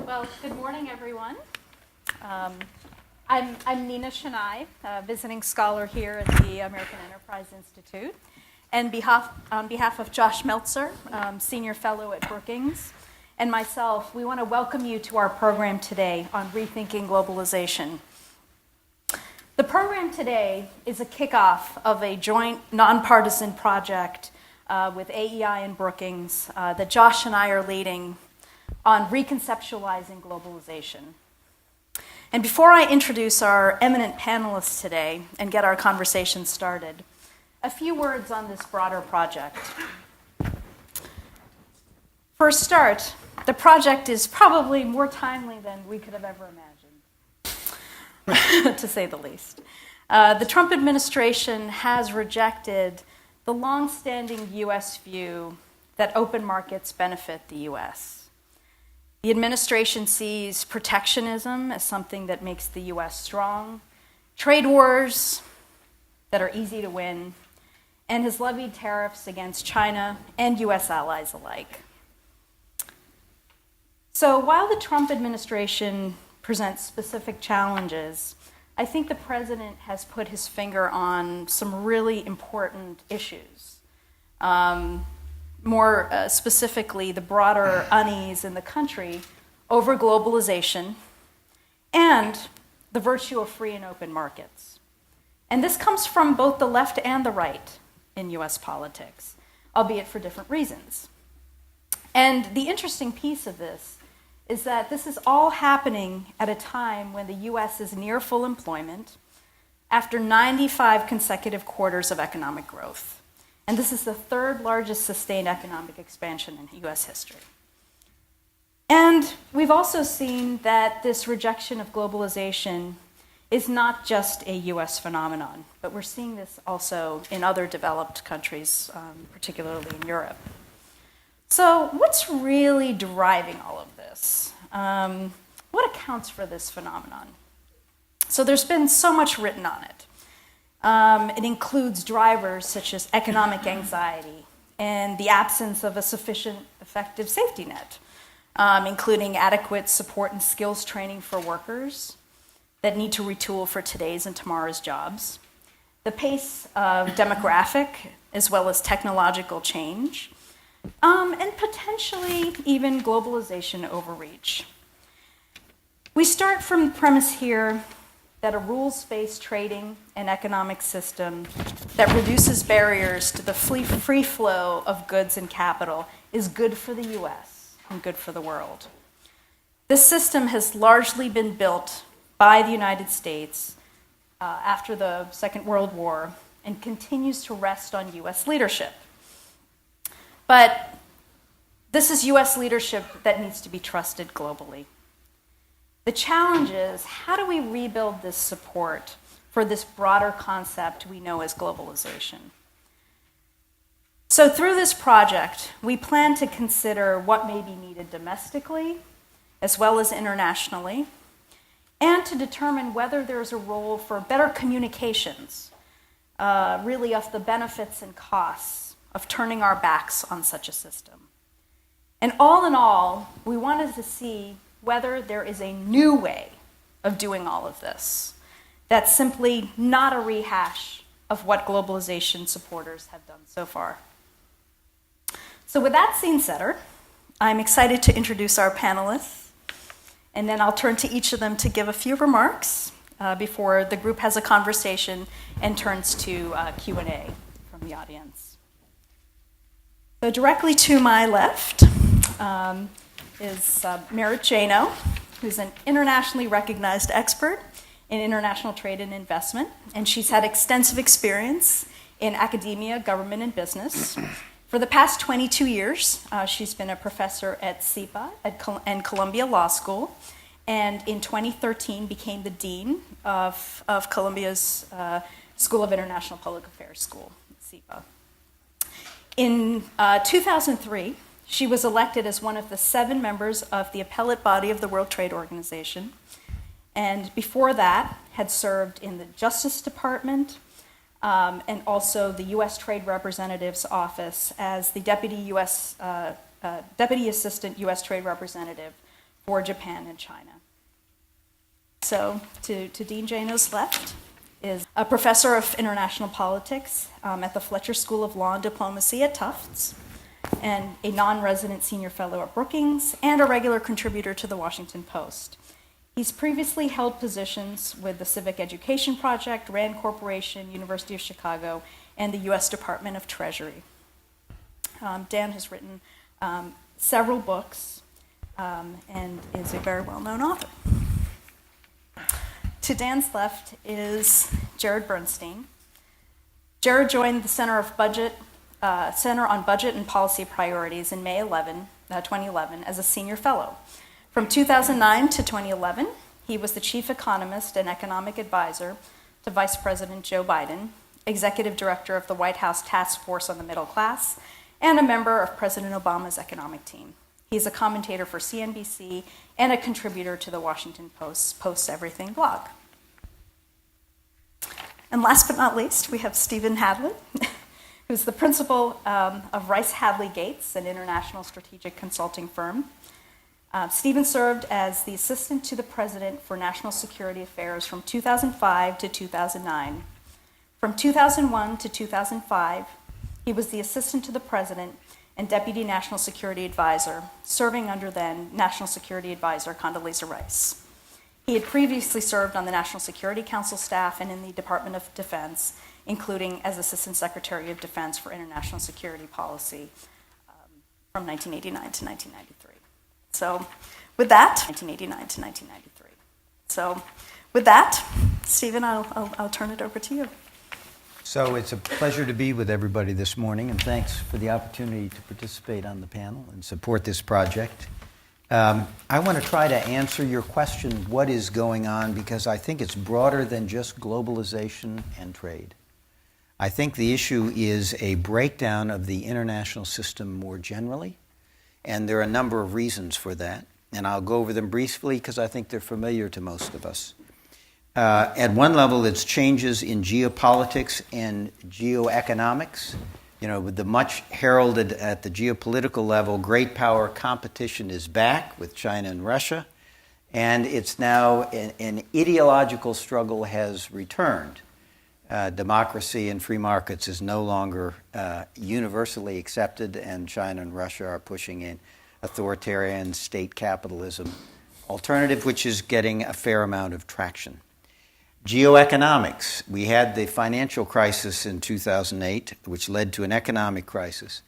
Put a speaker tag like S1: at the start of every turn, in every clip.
S1: Well, good morning, everyone. I'm Nina Chennai, a visiting scholar here at the American Enterprise Institute. And on behalf of Josh Meltzer, Senior Fellow at Brookings, and myself, we want to welcome you to our program today on Rethinking Globalization. The program today is a kickoff of a joint nonpartisan project with AEI and Brookings that Josh and I are leading on Reconceptualizing Globalization. And before I introduce our eminent panelists today and get our conversation started, a few words on this broader project. For a start, the project is probably more timely than we could have ever imagined, to say the least. The Trump administration has rejected the long-standing U.S. view that open markets benefit the U.S. The administration sees protectionism as something that makes the U.S. strong, trade wars that are easy to win, and has levied tariffs against China and U.S. allies alike. So while the Trump administration presents specific challenges, I think the president has put his finger on some really important issues. More specifically, the broader unease in the country over globalization and the virtue of free and open markets. And this comes from both the left and the right in U.S. politics, albeit for different reasons. And the interesting piece of this is that this is all happening at a time when the U.S. is near full employment after 95 consecutive quarters of economic growth. And this is the third largest sustained economic expansion in U.S. history. And we've also seen that this rejection of globalization is not just a U.S. phenomenon, but we're seeing this also in other developed countries, particularly in Europe. So what's really driving all of this? What accounts for this phenomenon? So there's been so much written on it. It includes drivers such as economic anxiety and the absence of a sufficient effective safety net, including adequate support and skills training for workers that need to retool for today's and tomorrow's jobs, the pace of demographic as well as technological change, and potentially even globalization overreach. We start from the premise here that a rules-based trading and economic system that reduces barriers to the free flow of goods and capital is good for the U.S. and good for the world. This system has largely been built by the United States after the Second World War and continues to rest on U.S. leadership. But this is U.S. leadership that needs to be trusted globally. The challenge is, how do we rebuild this support for this broader concept we know as globalization? So through this project, we plan to consider what may be needed domestically as well as internationally, and to determine whether there's a role for better communications, really of the benefits and costs of turning our backs on such a system. And all in all, we wanted to see whether there is a new way of doing all of this that's simply not a rehash of what globalization supporters have done so far. So with that scene setter, I'm excited to introduce our panelists, and then I'll turn to each of them to give a few remarks before the group has a conversation and turns to Q&A from the audience. So directly to my left, is Merritt, who's an internationally recognized expert in international trade and investment, and she's had extensive experience in academia, government, and business. For the past 22 years, she's been a professor at SIPA and Columbia Law School, and in 2013 became the dean of Columbia's School of International Public Affairs School, SIPA. In 2003, she was elected as one of the 7 members of the appellate body of the World Trade Organization, and before that had served in the Justice Department and also the U.S. Trade Representative's Office as the Deputy Assistant U.S. Trade Representative for Japan and China. So to Dean Jano's left is a professor of international politics at the Fletcher School of Law and Diplomacy at Tufts, and a non-resident senior fellow at Brookings, and a regular contributor to the Washington Post. He's previously held positions with the Civic Education Project, Rand Corporation, University of Chicago, and the U.S. Department of Treasury. Dan has written several books and is a very well-known author. To Dan's left is Jared Bernstein. Jared joined the Center on Budget and Policy Priorities in May 2011 as a senior fellow. From 2009 to 2011, he was the chief economist and economic advisor to Vice President Joe Biden, executive director of the White House Task Force on the Middle Class, and a member of President Obama's economic team. He's a commentator for CNBC and a contributor to the Washington Post's Post Everything blog. And last but not least, we have Stephen Hadley, who's the principal of Rice Hadley Gates, an international strategic consulting firm. Stephen served as the assistant to the president for national security affairs from 2005 to 2009. From 2001 to 2005, he was the assistant to the president and deputy national security advisor, serving under then National Security Advisor Condoleezza Rice. He had previously served on the National Security Council staff and in the Department of Defense, including as Assistant Secretary of Defense for International Security Policy from 1989 to 1993. So with that, 1989 to 1993. So with that, Stephen, I'll turn it over to you.
S2: So it's a pleasure to be with everybody this morning, and thanks for the opportunity to participate on the panel and support this project. I want to try to answer your question, what is going on, because I think it's broader than just globalization and trade. I think the issue is a breakdown of the international system more generally, and there are a number of reasons for that, and I'll go over them briefly because I think they're familiar to most of us. At one level, it's changes in geopolitics and geoeconomics. You know, with the much heralded at the geopolitical level, great power competition is back with China and Russia, and it's now an ideological struggle has returned. Democracy and free markets is no longer universally accepted, and China and Russia are pushing in authoritarian state capitalism alternative, which is getting a fair amount of traction. Geoeconomics. We had the financial crisis in 2008, which led to an economic crisis.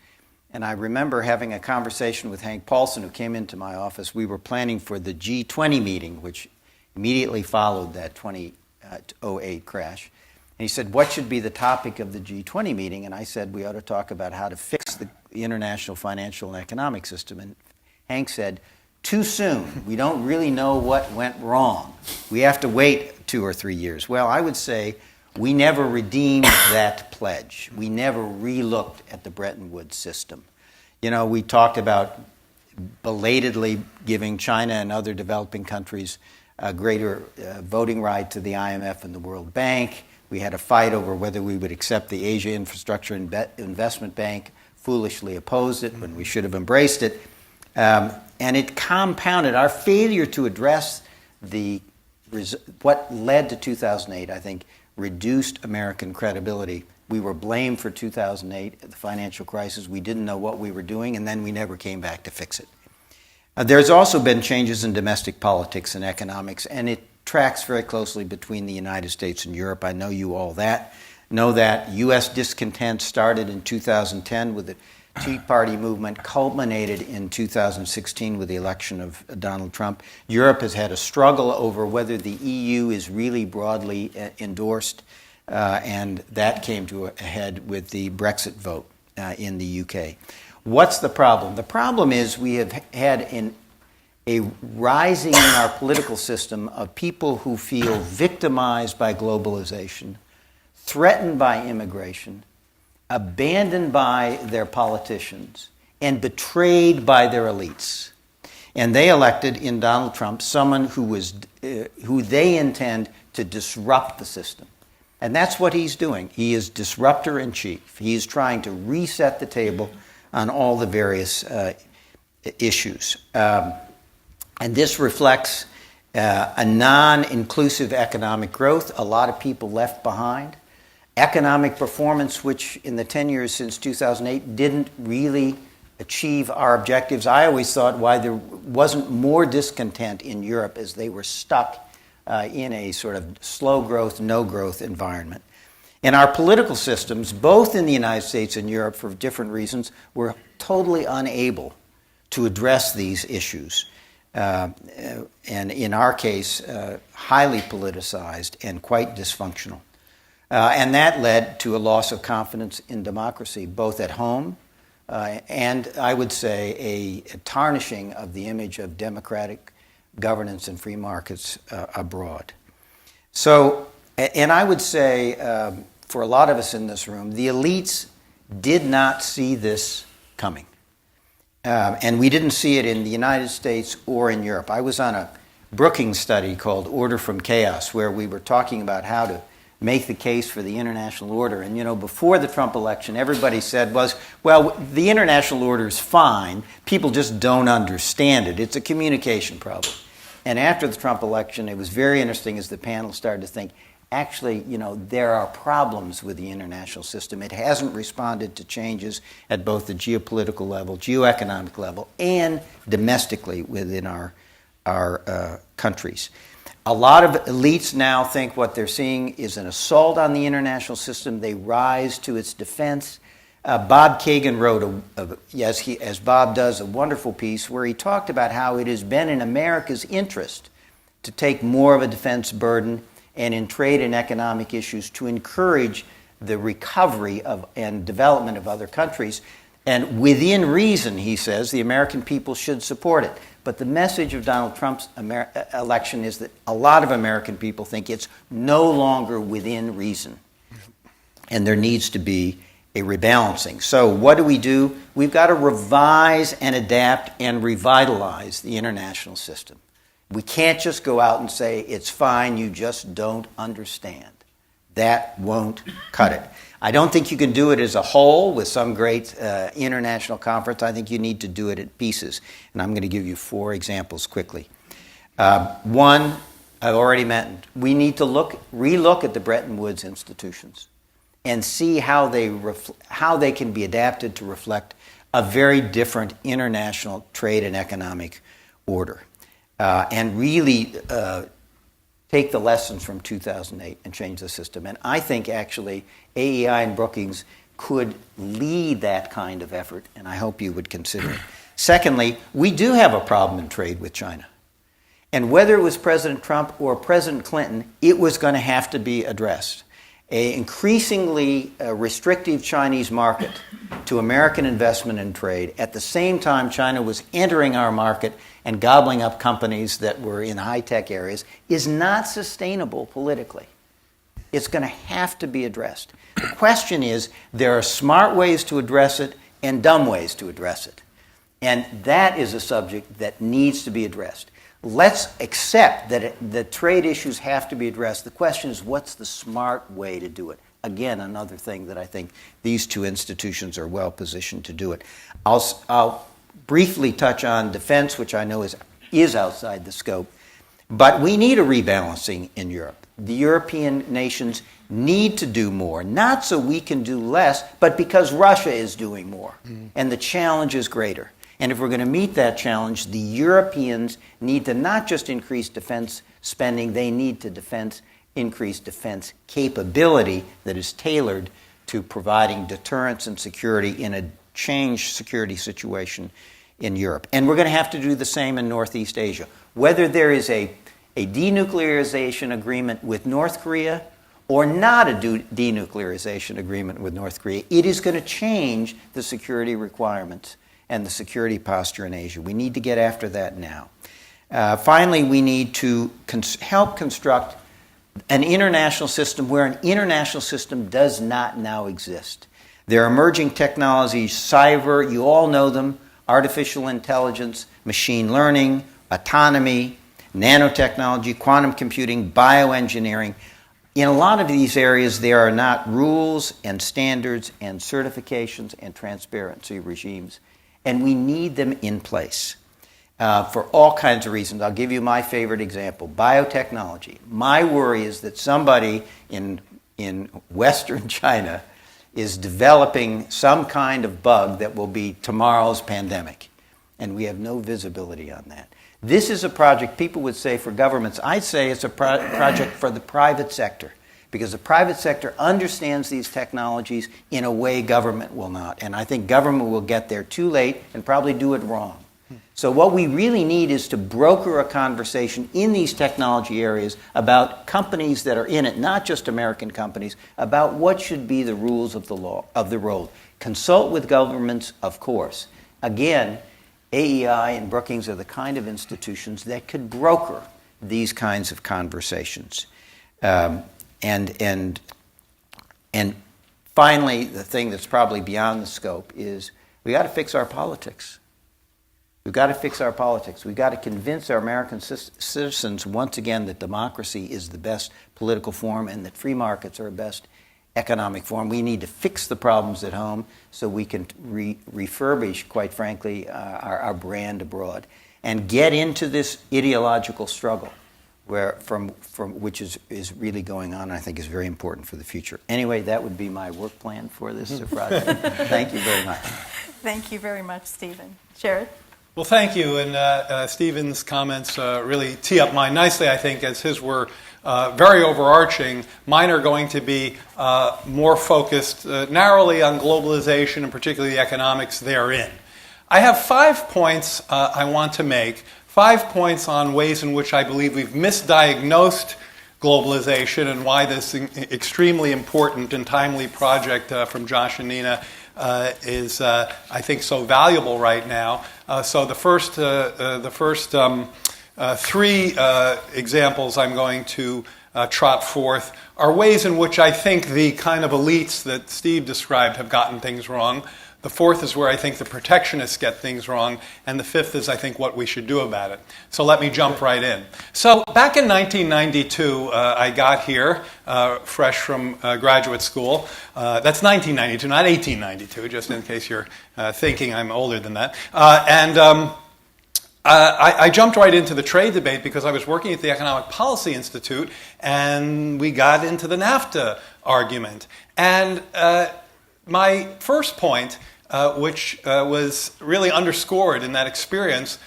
S2: And I remember having a conversation with Hank Paulson, who came into my office. We were planning for the G20 meeting, which immediately followed that 2008 crash. And he said, what should be the topic of the G20 meeting? And I said, we ought to talk about how to fix the international financial and economic system. And Hank said, too soon. We don't really know what went wrong. We have to wait 2 or 3 years. Well, I would say we never redeemed that pledge. We never re-looked at the Bretton Woods system. You know, we talked about belatedly giving China and other developing countries a greater voting right to the IMF and the World Bank. We had a fight over whether we would accept the Asia Infrastructure Investment Bank, foolishly opposed it when we should have embraced it. And it compounded our failure to address what led to 2008, I think, reduced American credibility. We were blamed for 2008, the financial crisis. We didn't know what we were doing, and then we never came back to fix it. There's also been changes in domestic politics and economics, and it tracks very closely between the United States and Europe. I know you all know that. U.S. discontent started in 2010 with the Tea Party movement, culminated in 2016 with the election of Donald Trump. Europe has had a struggle over whether the EU is really broadly endorsed, and that came to a head with the Brexit vote in the UK. What's the problem? The problem is we have had a rising in our political system of people who feel victimized by globalization, threatened by immigration, abandoned by their politicians, and betrayed by their elites. And they elected in Donald Trump someone who they intend to disrupt the system. And that's what he's doing. He is disruptor in chief. He is trying to reset the table on all the various issues. And this reflects a non-inclusive economic growth, a lot of people left behind, economic performance, which in the 10 years since 2008 didn't really achieve our objectives. I always thought why there wasn't more discontent in Europe as they were stuck in a sort of slow growth, no growth environment. And our political systems, both in the United States and Europe for different reasons, were totally unable to address these issues. And in our case, highly politicized and quite dysfunctional. And that led to a loss of confidence in democracy, both at home and, I would say, a tarnishing of the image of democratic governance and free markets abroad. So, and I would say, for a lot of us in this room, the elites did not see this coming. And we didn't see it in the United States or in Europe. I was on a Brookings study called Order from Chaos, where we were talking about how to make the case for the international order. And, you know, before the Trump election, everybody said well, the international order is fine. People just don't understand it. It's a communication problem. And after the Trump election, it was very interesting as the panel started to think, actually, you know, there are problems with the international system. It hasn't responded to changes at both the geopolitical level, geoeconomic level, and domestically within our countries. A lot of elites now think what they're seeing is an assault on the international system. They rise to its defense. Bob Kagan wrote, as Bob does, a wonderful piece where he talked about how it has been in America's interest to take more of a defense burden and in trade and economic issues to encourage the recovery of and development of other countries. And within reason, he says, the American people should support it. But the message of Donald Trump's election is that a lot of American people think it's no longer within reason. And there needs to be a rebalancing. So what do? We've got to revise and adapt and revitalize the international system. We can't just go out and say, it's fine, you just don't understand. That won't cut it. I don't think you can do it as a whole with some great international conference. I think you need to do it at pieces. And I'm going to give you 4 examples quickly. One, I've already mentioned, we need to relook at the Bretton Woods institutions and see how they can be adapted to reflect a very different international trade and economic order. And really take the lessons from 2008 and change the system. And I think actually AEI and Brookings could lead that kind of effort, and I hope you would consider it. Secondly, we do have a problem in trade with China. And whether it was President Trump or President Clinton, it was going to have to be addressed. An increasingly restrictive Chinese market to American investment and trade. At the same time, China was entering our market and gobbling up companies that were in high-tech areas is not sustainable politically. It's going to have to be addressed. The question is, there are smart ways to address it and dumb ways to address it. And that is a subject that needs to be addressed. Let's accept that the trade issues have to be addressed. The question is, what's the smart way to do it? Again, another thing that I think these 2 institutions are well positioned to do it. I'll briefly touch on defense, which I know is outside the scope. But we need a rebalancing in Europe. The European nations need to do more, not so we can do less, but because Russia is doing more, and the challenge is greater. And if we're going to meet that challenge, the Europeans need to not just increase defense spending, they need to increase defense capability that is tailored to providing deterrence and security in a changed security situation in Europe. And we're going to have to do the same in Northeast Asia. Whether there is a denuclearization agreement with North Korea or not a denuclearization agreement with North Korea, it is going to change the security requirements and the security posture in Asia. We need to get after that now. Finally, we need to help construct an international system where an international system does not now exist. There are emerging technologies, cyber, you all know them, artificial intelligence, machine learning, autonomy, nanotechnology, quantum computing, bioengineering. In a lot of these areas, there are not rules and standards and certifications and transparency regimes, and we need them in place. for all kinds of reasons. I'll give you my favorite example, biotechnology. My worry is that somebody in Western China is developing some kind of bug that will be tomorrow's pandemic, and we have no visibility on that. This is a project, people would say for governments, I'd say it's a project for the private sector, because the private sector understands these technologies in a way government will not. And I think government will get there too late and probably do it wrong. So what we really need is to broker a conversation in these technology areas about companies that are in it, not just American companies, about what should be the rules of the law, of the road. Consult with governments, of course. Again, AEI and Brookings are the kind of institutions that could broker these kinds of conversations. And finally, the thing that's probably beyond the scope is we got to fix our politics. We've got to fix our politics. We've got to convince our American citizens once again that democracy is the best political form and that free markets are the best economic form. We need to fix the problems at home so we can refurbish, quite frankly, our brand abroad and get into this ideological struggle where from which is really going on, I think is very important for the future. Anyway, that would be my work plan for this project. Thank you very much.
S1: Thank you very much, Stephen. Jared?
S3: Well, thank you. And Stephen's comments really tee up mine nicely, I think, as his were very overarching. Mine are going to be more focused narrowly on globalization and particularly the economics therein. I have 5 points I want to make, 5 points on ways in which I believe we've misdiagnosed globalization and why this extremely important and timely project from Josh and Nina is, I think, so valuable right now. So the first 3 examples I'm going to trot forth are ways in which I think the kind of elites that Steve described have gotten things wrong. The 4th is where I think the protectionists get things wrong. And the 5th is, I think, what we should do about it. So let me jump right in. So back in 1992, I got here, fresh from graduate school. That's 1992, not 1892, just in case you're thinking I'm older than that. I jumped right into the trade debate because I was working at the Economic Policy Institute, and we got into the NAFTA argument. And my first point, which was really underscored in that experience,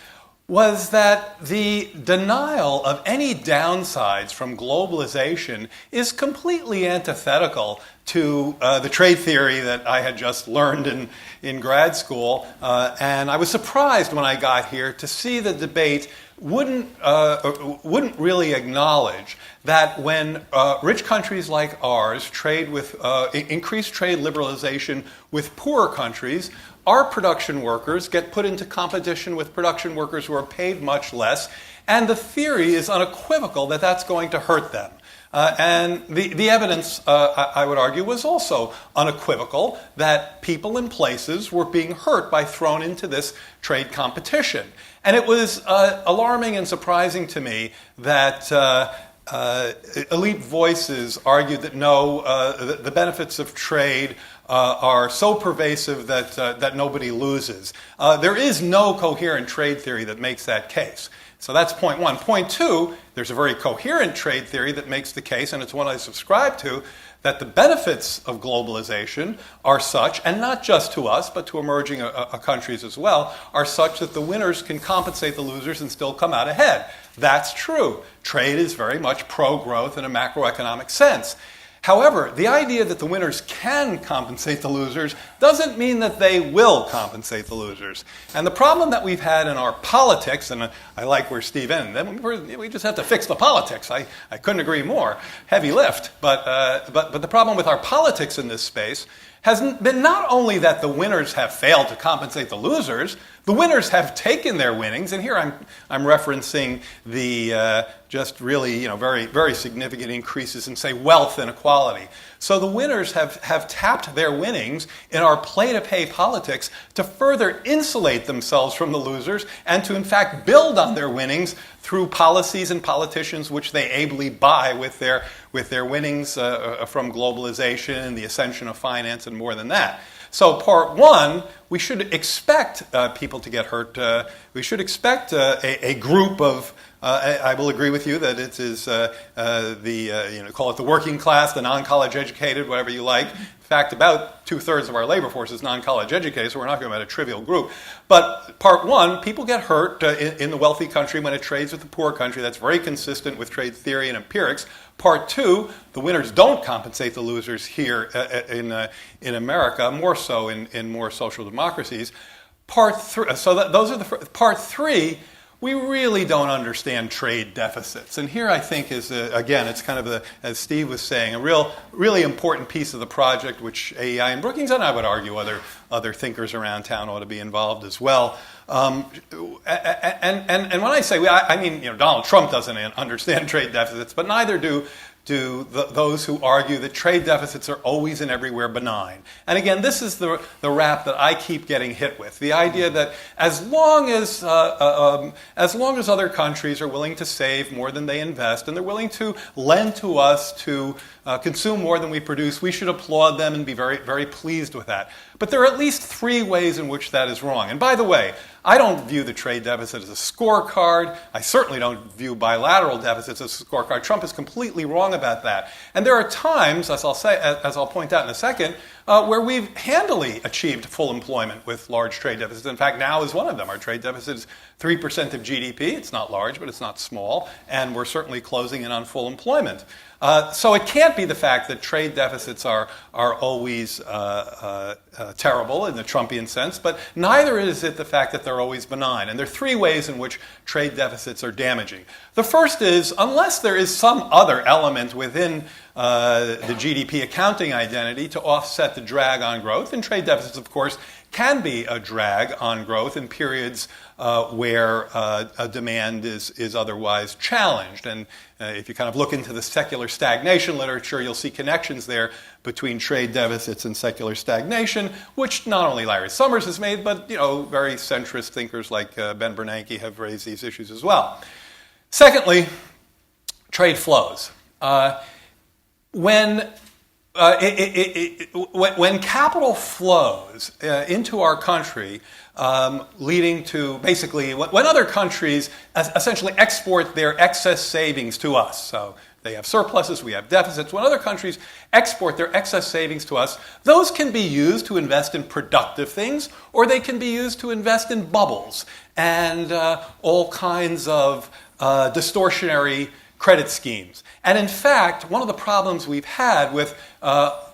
S3: was that the denial of any downsides from globalization is completely antithetical to the trade theory that I had just learned in grad school. And I was surprised when I got here to see the debate wouldn't really acknowledge that when rich countries like ours trade with increased trade liberalization with poorer countries, our production workers get put into competition with production workers who are paid much less, and the theory is unequivocal that that's going to hurt them. And the evidence, I would argue, was also unequivocal that people and places were being hurt by thrown into this trade competition. And it was alarming and surprising to me that elite voices argued that no, the benefits of trade are so pervasive that nobody loses. There is no coherent trade theory that makes that case. So that's point 1. Point 2, there's a very coherent trade theory that makes the case, and it's one I subscribe to, that the benefits of globalization are such, and not just to us, but to emerging countries as well, are such that the winners can compensate the losers and still come out ahead. That's true. Trade is very much pro-growth in a macroeconomic sense. However, the idea that the winners can compensate the losers doesn't mean that they will compensate the losers. And the problem that we've had in our politics, and I like where Steve ended, we just have to fix the politics. I couldn't agree more. Heavy lift. But the problem with our politics in this space has been not only that the winners have failed to compensate the losers, the winners have taken their winnings, and here I'm referencing the just really very, very significant increases in, say, wealth inequality. So the winners have tapped their winnings in our play-to-pay politics to further insulate themselves from the losers and to, in fact, build on their winnings through policies and politicians which they ably buy with their winnings from globalization and the ascension of finance and more than that. So part one, we should expect people to get hurt. We should expect a group of, I will agree with you that it is call it the working class, the non-college educated, whatever you like. In fact, about 2/3 of our labor force is non-college educated, so we're not talking about a trivial group. But part one, people get hurt in the wealthy country when it trades with the poor country. That's very consistent with trade theory and empirics. Part two, the winners don't compensate the losers here in America, more so in more social democracies. Part three, those are part three. We really don't understand trade deficits. And here I think is, again, it's kind of, as Steve was saying, a really important piece of the project, which AEI and Brookings, and I would argue other thinkers around town ought to be involved as well. And when I say I mean, Donald Trump doesn't understand trade deficits, but neither do those who argue that trade deficits are always and everywhere benign. And again, this is the rap that I keep getting hit with. The idea that as long as other countries are willing to save more than they invest, and they're willing to lend to us to consume more than we produce, we should applaud them and be very, very pleased with that. But there are at least three ways in which that is wrong. And by the way, I don't view the trade deficit as a scorecard. I certainly don't view bilateral deficits as a scorecard. Trump is completely wrong about that. And there are times, as I'll point out in a second, where we've handily achieved full employment with large trade deficits. In fact, now is one of them. Our trade deficit is 3% of GDP. It's not large, but it's not small. And we're certainly closing in on full employment. So it can't be the fact that trade deficits are always terrible in the Trumpian sense, but neither is it the fact that they're always benign. And there are three ways in which trade deficits are damaging. The first is, unless there is some other element within the GDP accounting identity to offset the drag on growth, and trade deficits, of course, can be a drag on growth in periods where a demand is otherwise challenged. And if you kind of look into the secular stagnation literature, you'll see connections there between trade deficits and secular stagnation, which not only Larry Summers has made, but very centrist thinkers like Ben Bernanke have raised these issues as well. Secondly, trade flows. When capital flows into our country, leading to basically when other countries essentially export their excess savings to us, so they have surpluses, we have deficits. When other countries export their excess savings to us, those can be used to invest in productive things, or they can be used to invest in bubbles and all kinds of distortionary credit schemes. And in fact, one of the problems we've had with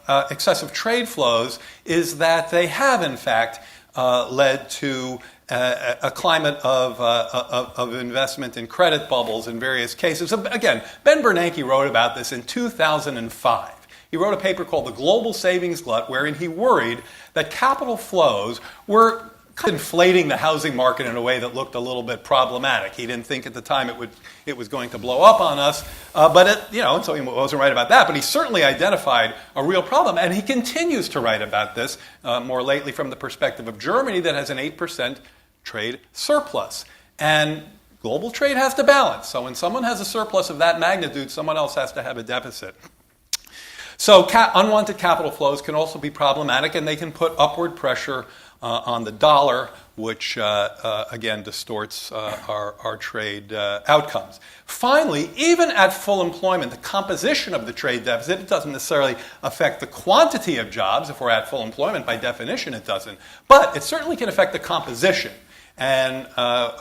S3: excessive trade flows is that they have, in fact, led to a climate of investment in credit bubbles in various cases. So again, Ben Bernanke wrote about this in 2005. He wrote a paper called The Global Savings Glut, wherein he worried that capital flows were inflating the housing market in a way that looked a little bit problematic. He didn't think at the time it was going to blow up on us, so he wasn't right about that. But he certainly identified a real problem, and he continues to write about this more lately from the perspective of Germany, that has an 8% trade surplus, and global trade has to balance. So when someone has a surplus of that magnitude, someone else has to have a deficit. So unwanted capital flows can also be problematic, and they can put upward pressure on the dollar, which again distorts our trade outcomes. Finally, even at full employment, the composition of the trade deficit, it doesn't necessarily affect the quantity of jobs. If we're at full employment, by definition it doesn't. But it certainly can affect the composition. And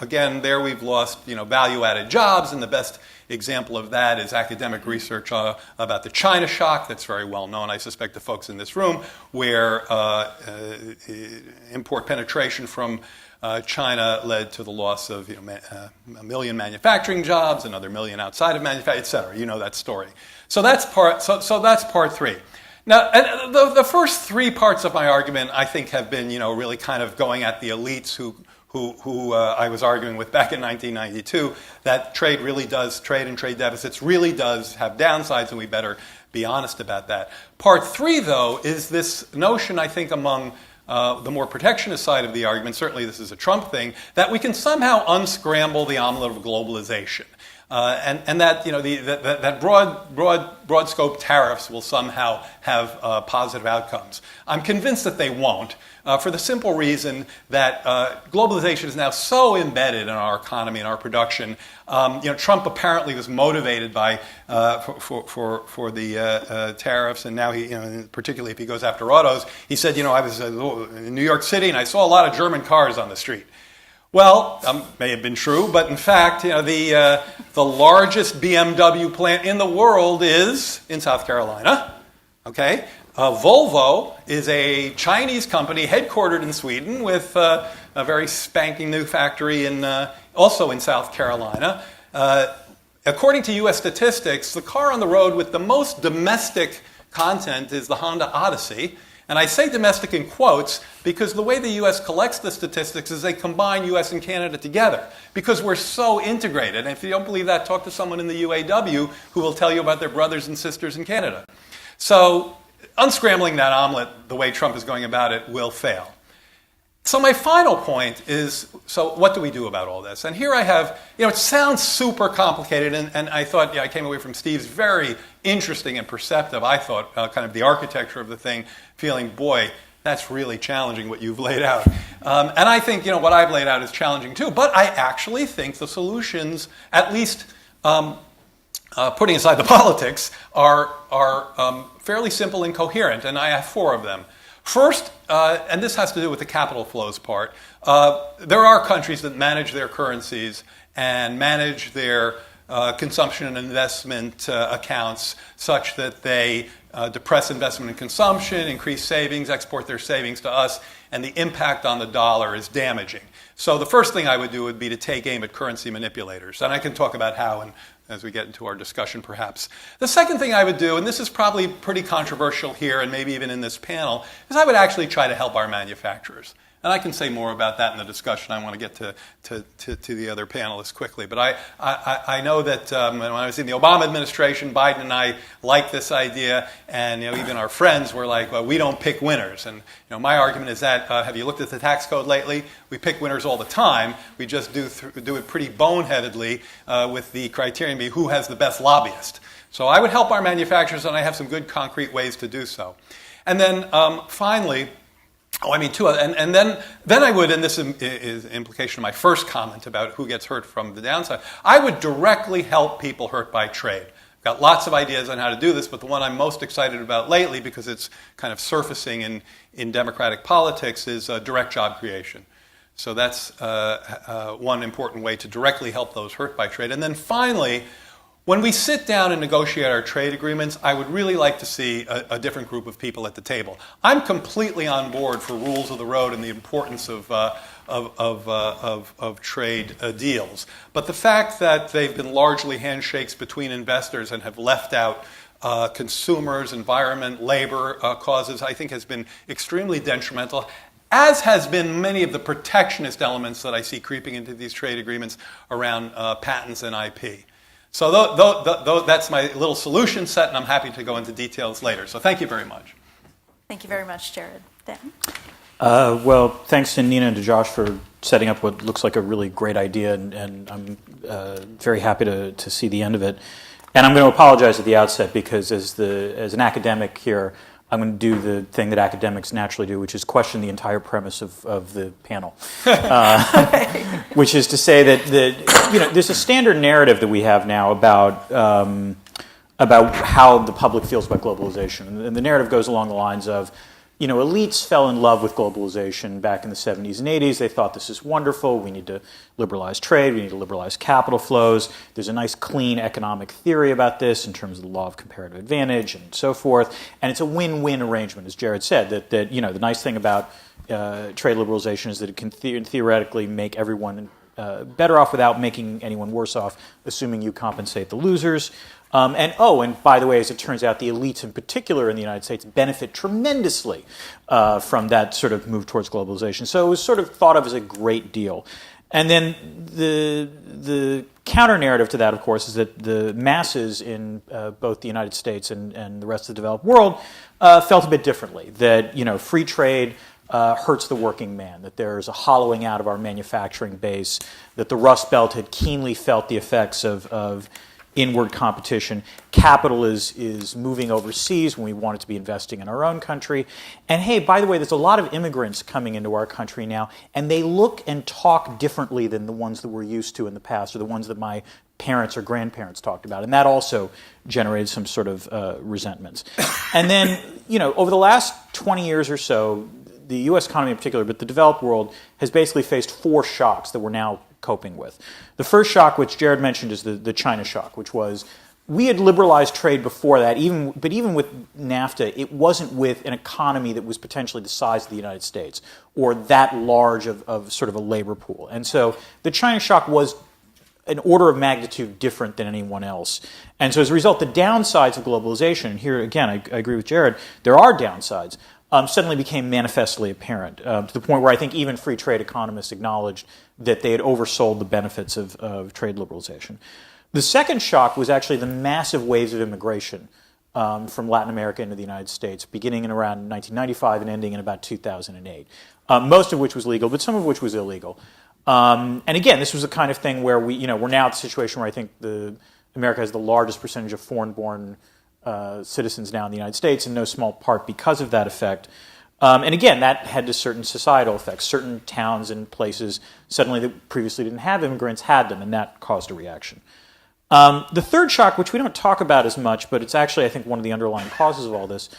S3: again, there we've lost value-added jobs, and the best example of that is academic research about the China shock. That's very well known, I suspect, to folks in this room, where import penetration from China led to the loss of a million manufacturing jobs, another million outside of manufacturing, et cetera. You know that story. So that's part three. Now, and the first three parts of my argument, I think, have been really kind of going at the elites who I was arguing with back in 1992, that trade and trade deficits really does have downsides, and we better be honest about that. Part three, though, is this notion, I think, among the more protectionist side of the argument, certainly this is a Trump thing, that we can somehow unscramble the omelet of globalization. and that that broad scope tariffs will somehow have positive outcomes. I'm convinced that they won't, for the simple reason that globalization is now so embedded in our economy and our production. Trump apparently was motivated by for the tariffs, and now he, particularly if he goes after autos, he said, I was in New York City and I saw a lot of German cars on the street. Well, may have been true, but in fact, the largest BMW plant in the world is in South Carolina. Okay, Volvo is a Chinese company headquartered in Sweden with a very spanking new factory also in South Carolina. According to U.S. statistics, the car on the road with the most domestic content is the Honda Odyssey. And I say domestic in quotes because the way the U.S. collects the statistics is they combine U.S. and Canada together because we're so integrated. And if you don't believe that, talk to someone in the UAW who will tell you about their brothers and sisters in Canada. So unscrambling that omelet the way Trump is going about it will fail. So my final point is, so what do we do about all this? And here I have, it sounds super complicated, and I thought, I came away from Steve's very interesting and perceptive, I thought, kind of the architecture of the thing, feeling, boy, that's really challenging what you've laid out. And I think, what I've laid out is challenging too, but I actually think the solutions, at least putting aside the politics, are fairly simple and coherent, and I have 4 of them. First, and this has to do with the capital flows part, there are countries that manage their currencies and manage their consumption and investment accounts such that they depress investment and consumption, increase savings, export their savings to us, and the impact on the dollar is damaging. So the first thing I would do would be to take aim at currency manipulators. And I can talk about how and as we get into our discussion perhaps. The second thing I would do, and this is probably pretty controversial here and maybe even in this panel, is I would actually try to help our manufacturers. And I can say more about that in the discussion. I want to get to the other panelists quickly. But I know that when I was in the Obama administration, Biden and I liked this idea, and even our friends were like, well, we don't pick winners. And my argument is that, have you looked at the tax code lately? We pick winners all the time. We just do it pretty boneheadedly with the criterion being who has the best lobbyist. So I would help our manufacturers, and I have some good concrete ways to do so. And then finally, and then I would, and this is implication of my first comment about who gets hurt from the downside, I would directly help people hurt by trade. I've got lots of ideas on how to do this, but the one I'm most excited about lately, because it's kind of surfacing in democratic politics, is direct job creation. So that's one important way to directly help those hurt by trade. And then finally, when we sit down and negotiate our trade agreements, I would really like to see a different group of people at the table. I'm completely on board for rules of the road and the importance of trade deals. But the fact that they've been largely handshakes between investors and have left out consumers, environment, labor causes, I think has been extremely detrimental, as has been many of the protectionist elements that I see creeping into these trade agreements around patents and IP. So that's my little solution set, and I'm happy to go into details later. So thank you very much.
S1: Thank you very much, Jared. Dan?
S4: Well, thanks to Nina and to Josh for setting up what looks like a really great idea, and I'm very happy to see the end of it. And I'm going to apologize at the outset because as an academic here, I'm going to do the thing that academics naturally do, which is question the entire premise of the panel, which is to say that there's a standard narrative that we have now about how the public feels about globalization, and the narrative goes along the lines of, elites fell in love with globalization back in the 70s and 80s. They thought this is wonderful. We need to liberalize trade. We need to liberalize capital flows. There's a nice, clean economic theory about this in terms of the law of comparative advantage and so forth. And it's a win-win arrangement, as Jared said, that the nice thing about trade liberalization is that it can theoretically make everyone better off without making anyone worse off, assuming you compensate the losers. And by the way, as it turns out, the elites in particular in the United States benefit tremendously from that sort of move towards globalization. So it was sort of thought of as a great deal. And then the counter-narrative to that, of course, is that the masses in both the United States and the rest of the developed world felt a bit differently, that free trade hurts the working man, that there's a hollowing out of our manufacturing base, that the Rust Belt had keenly felt the effects of inward competition. Capital is moving overseas when we want it to be investing in our own country. And hey, by the way, there's a lot of immigrants coming into our country now, and they look and talk differently than the ones that we're used to in the past, or the ones that my parents or grandparents talked about. And that also generated some sort of resentments. And then, over the last 20 years or so, the U.S. economy in particular, but the developed world, has basically faced 4 shocks that we're now coping with. The first shock, which Jared mentioned, is the China shock, which was we had liberalized trade before that, but even with NAFTA, it wasn't with an economy that was potentially the size of the United States or that large of sort of a labor pool. And so the China shock was an order of magnitude different than anyone else. And so as a result, the downsides of globalization, and here again, I agree with Jared, there are downsides, suddenly became manifestly apparent, to the point where I think even free trade economists acknowledged that they had oversold the benefits of trade liberalization. The second shock was actually the massive waves of immigration from Latin America into the United States, beginning in around 1995 and ending in about 2008, most of which was legal, but some of which was illegal. And again, this was the kind of thing where we're now at the situation where I think America has the largest percentage of foreign-born citizens now in the United States, in no small part because of that effect. And again, that had to certain societal effects. Certain towns and places suddenly that previously didn't have immigrants had them, and that caused a reaction. The third shock, which we don't talk about as much, but it's actually, I think, one of the underlying causes of all this,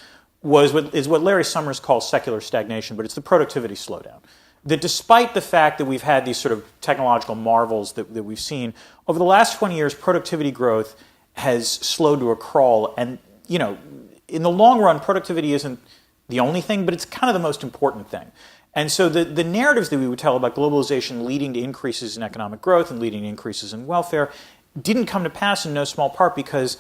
S4: is what Larry Summers calls secular stagnation, but it's the productivity slowdown. That despite the fact that we've had these sort of technological marvels that we've seen, over the last 20 years, productivity growth has slowed to a crawl. And, in the long run, productivity isn't the only thing, but it's kind of the most important thing. And so the narratives that we would tell about globalization leading to increases in economic growth and leading to increases in welfare didn't come to pass in no small part because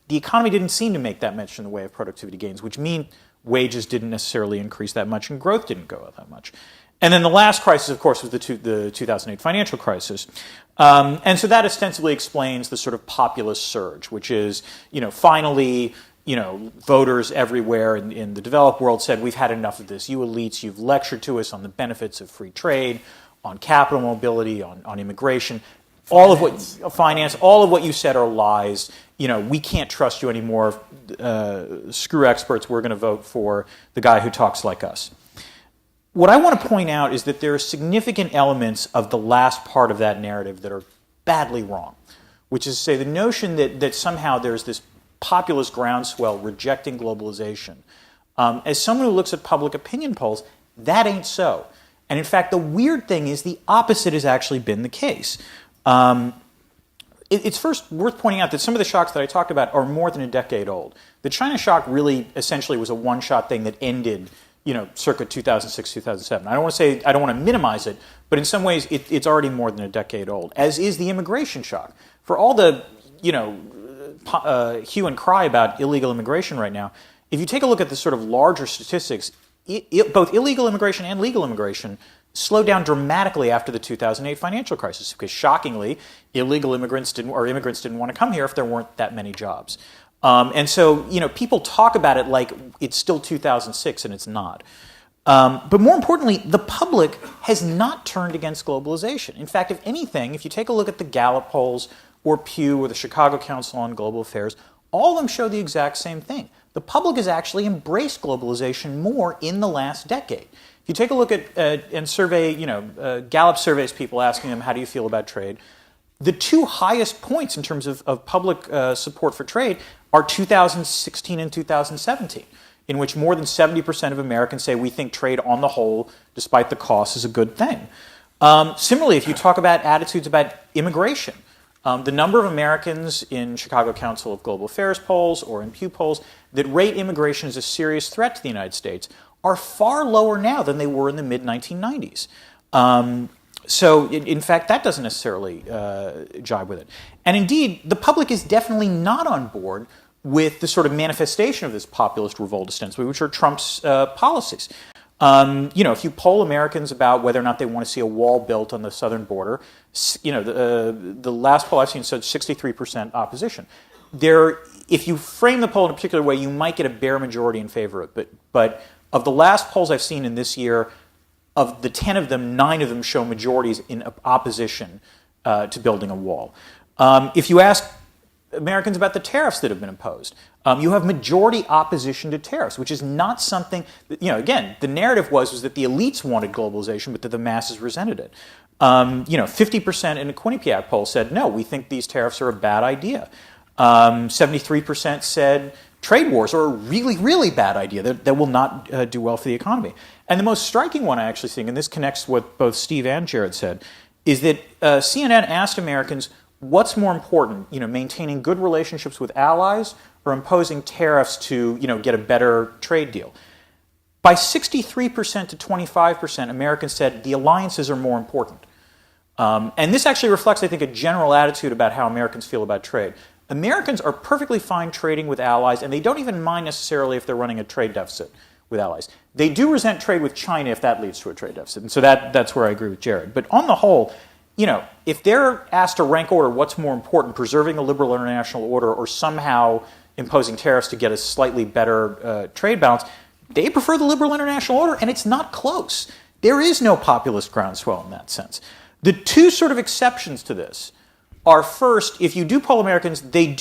S4: the economy didn't seem to make that much in the way of productivity gains, which mean wages didn't necessarily increase that much and growth didn't go up that much. And then the last crisis, of course, was the 2008 financial crisis. And so that ostensibly explains the sort of populist surge, which is, finally, voters everywhere in the developed world said, we've had enough of this. You elites, you've lectured to us on the benefits of free trade, on capital mobility, on immigration. All of what you said are lies. We can't trust you anymore. Screw experts. We're going to vote for the guy who talks like us. What I want to point out is that there are significant elements of the last part of that narrative that are badly wrong, which is to say the notion that somehow there's this populist groundswell rejecting globalization. As someone who looks at public opinion polls, that ain't so. And in fact, the weird thing is the opposite has actually been the case. It's first worth pointing out that some of the shocks that I talked about are more than a decade old. The China shock really essentially was a one-shot thing that ended circa 2006, 2007. I don't want to minimize it, but in some ways it's already more than a decade old, as is the immigration shock. For all the, hue and cry about illegal immigration right now, if you take a look at the sort of larger statistics, both illegal immigration and legal immigration slowed down dramatically after the 2008 financial crisis, because shockingly, immigrants didn't want to come here if there weren't that many jobs. And so, people talk about it like it's still 2006, and it's not. But more importantly, the public has not turned against globalization. In fact, if anything, if you take a look at the Gallup polls or Pew or the Chicago Council on Global Affairs, all of them show the exact same thing. The public has actually embraced globalization more in the last decade. If you take a look at and survey, Gallup surveys people asking them, how do you feel about trade? The two highest points in terms of public support for trade are 2016 and 2017, in which more than 70% of Americans say we think trade on the whole, despite the cost, is a good thing. Similarly, if you talk about attitudes about immigration, the number of Americans in Chicago Council of Global Affairs polls or in Pew polls that rate immigration as a serious threat to the United States are far lower now than they were in the mid-1990s. So, in fact, that doesn't necessarily jibe with it. And indeed, the public is definitely not on board with the sort of manifestation of this populist revolt, ostensibly, which are Trump's policies. If you poll Americans about whether or not they want to see a wall built on the southern border, the last poll I've seen said 63% opposition. If you frame the poll in a particular way, you might get a bare majority in favor of it. But Of the last polls I've seen in this year, of the 10 of them, 9 of them show majorities in opposition to building a wall. If you ask Americans about the tariffs that have been imposed, you have majority opposition to tariffs, which is not something that, again, the narrative was that the elites wanted globalization, but that the masses resented it. 50% in a Quinnipiac poll said, no, we think these tariffs are a bad idea. 73% said trade wars are a really, really bad idea that will not do well for the economy. And the most striking one I actually think, and this connects with what both Steve and Jared said, is that CNN asked Americans, what's more important, maintaining good relationships with allies or imposing tariffs to, get a better trade deal? By 63% to 25%, Americans said the alliances are more important. And this actually reflects, I think, a general attitude about how Americans feel about trade. Americans are perfectly fine trading with allies, and they don't even mind necessarily if they're running a trade deficit with allies. They do resent trade with China if that leads to a trade deficit, and so that's where I agree with Jared. But on the whole, if they're asked to rank order what's more important, preserving a liberal international order or somehow imposing tariffs to get a slightly better trade balance, they prefer the liberal international order, and it's not close. There is no populist groundswell in that sense. The two sort of exceptions to this are, first, if you do poll Americans, they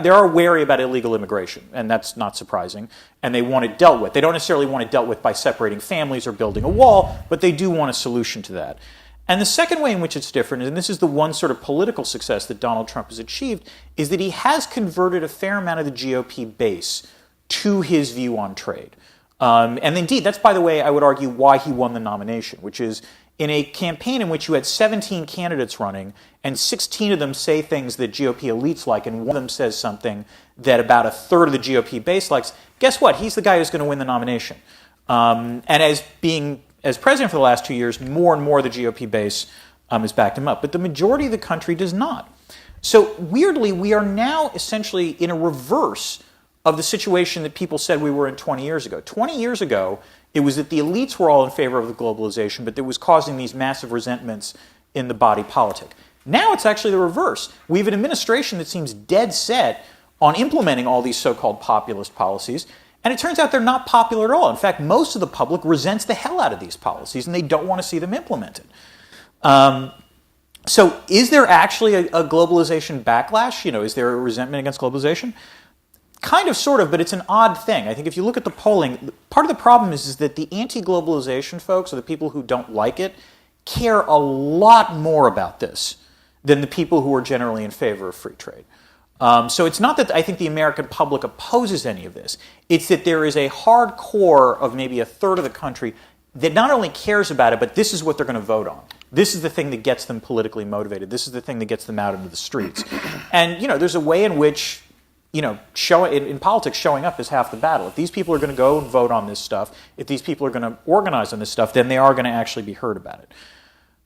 S4: are wary about illegal immigration, and that's not surprising, and they want it dealt with. They don't necessarily want it dealt with by separating families or building a wall, but they do want a solution to that. And the second way in which it's different, and this is the one sort of political success that Donald Trump has achieved, is that he has converted a fair amount of the GOP base to his view on trade. And indeed, that's, by the way, I would argue why he won the nomination, which is in a campaign in which you had 17 candidates running, and 16 of them say things that GOP elites like, and one of them says something that about a third of the GOP base likes, guess what? He's the guy who's going to win the nomination. And as president for the last 2 years, more and more of the GOP base has backed him up. But the majority of the country does not. So weirdly, we are now essentially in a reverse of the situation that people said we were in 20 years ago. 20 years ago, it was that the elites were all in favor of the globalization, but that was causing these massive resentments in the body politic. Now it's actually the reverse. We have an administration that seems dead set on implementing all these so-called populist policies, and it turns out they're not popular at all. In fact, most of the public resents the hell out of these policies, and they don't want to see them implemented. So is there actually a globalization backlash? Is there a resentment against globalization? Kind of, sort of, but it's an odd thing. I think if you look at the polling, part of the problem is that the anti-globalization folks, or the people who don't like it, care a lot more about this than the people who are generally in favor of free trade. So it's not that I think the American public opposes any of this. It's that there is a hard core of maybe a third of the country that not only cares about it, but this is what they're going to vote on. This is the thing that gets them politically motivated. This is the thing that gets them out into the streets. And, there's a way in which in politics, showing up is half the battle. If these people are going to go and vote on this stuff, if these people are going to organize on this stuff, then they are going to actually be heard about it.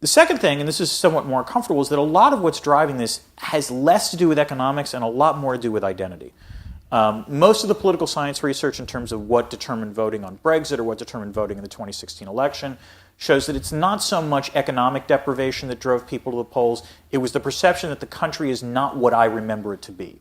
S4: The second thing, and this is somewhat more comfortable, is that a lot of what's driving this has less to do with economics and a lot more to do with identity. Most of the political science research in terms of what determined voting on Brexit or what determined voting in the 2016 election shows that it's not so much economic deprivation that drove people to the polls. It was the perception that the country is not what I remember it to be.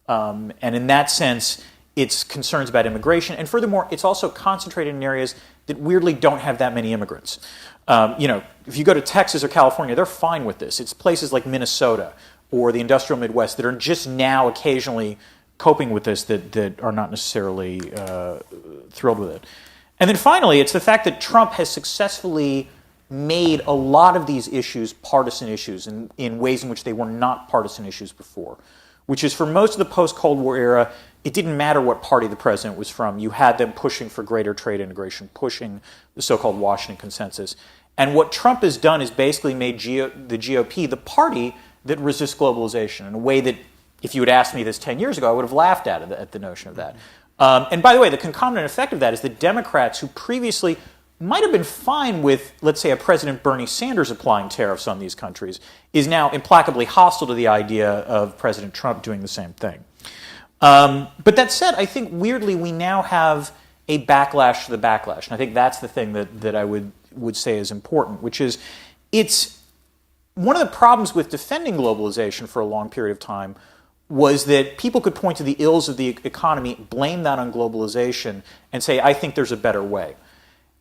S4: And in that sense, it's concerns about immigration. And furthermore, it's also concentrated in areas that weirdly don't have that many immigrants. If you go to Texas or California, they're fine with this. It's places like Minnesota or the industrial Midwest that are just now occasionally coping with this that are not necessarily thrilled with it. And then finally, it's the fact that Trump has successfully made a lot of these issues partisan issues in ways in which they were not partisan issues before, which is for most of the post-Cold War era, it didn't matter what party the president was from. You had them pushing for greater trade integration, pushing the so-called Washington Consensus. And what Trump has done is basically made the GOP the party that resists globalization in a way that, if you had asked me this 10 years ago, I would have laughed at the notion of that. And by the way, the concomitant effect of that is that Democrats who previously might have been fine with, let's say, a President Bernie Sanders applying tariffs on these countries, is now implacably hostile to the idea of President Trump doing the same thing. But that said, I think weirdly we now have a backlash to the backlash. And I think that's the thing that I would say is important, which is it's one of the problems with defending globalization for a long period of time was that people could point to the ills of the economy, blame that on globalization, and say, I think there's a better way.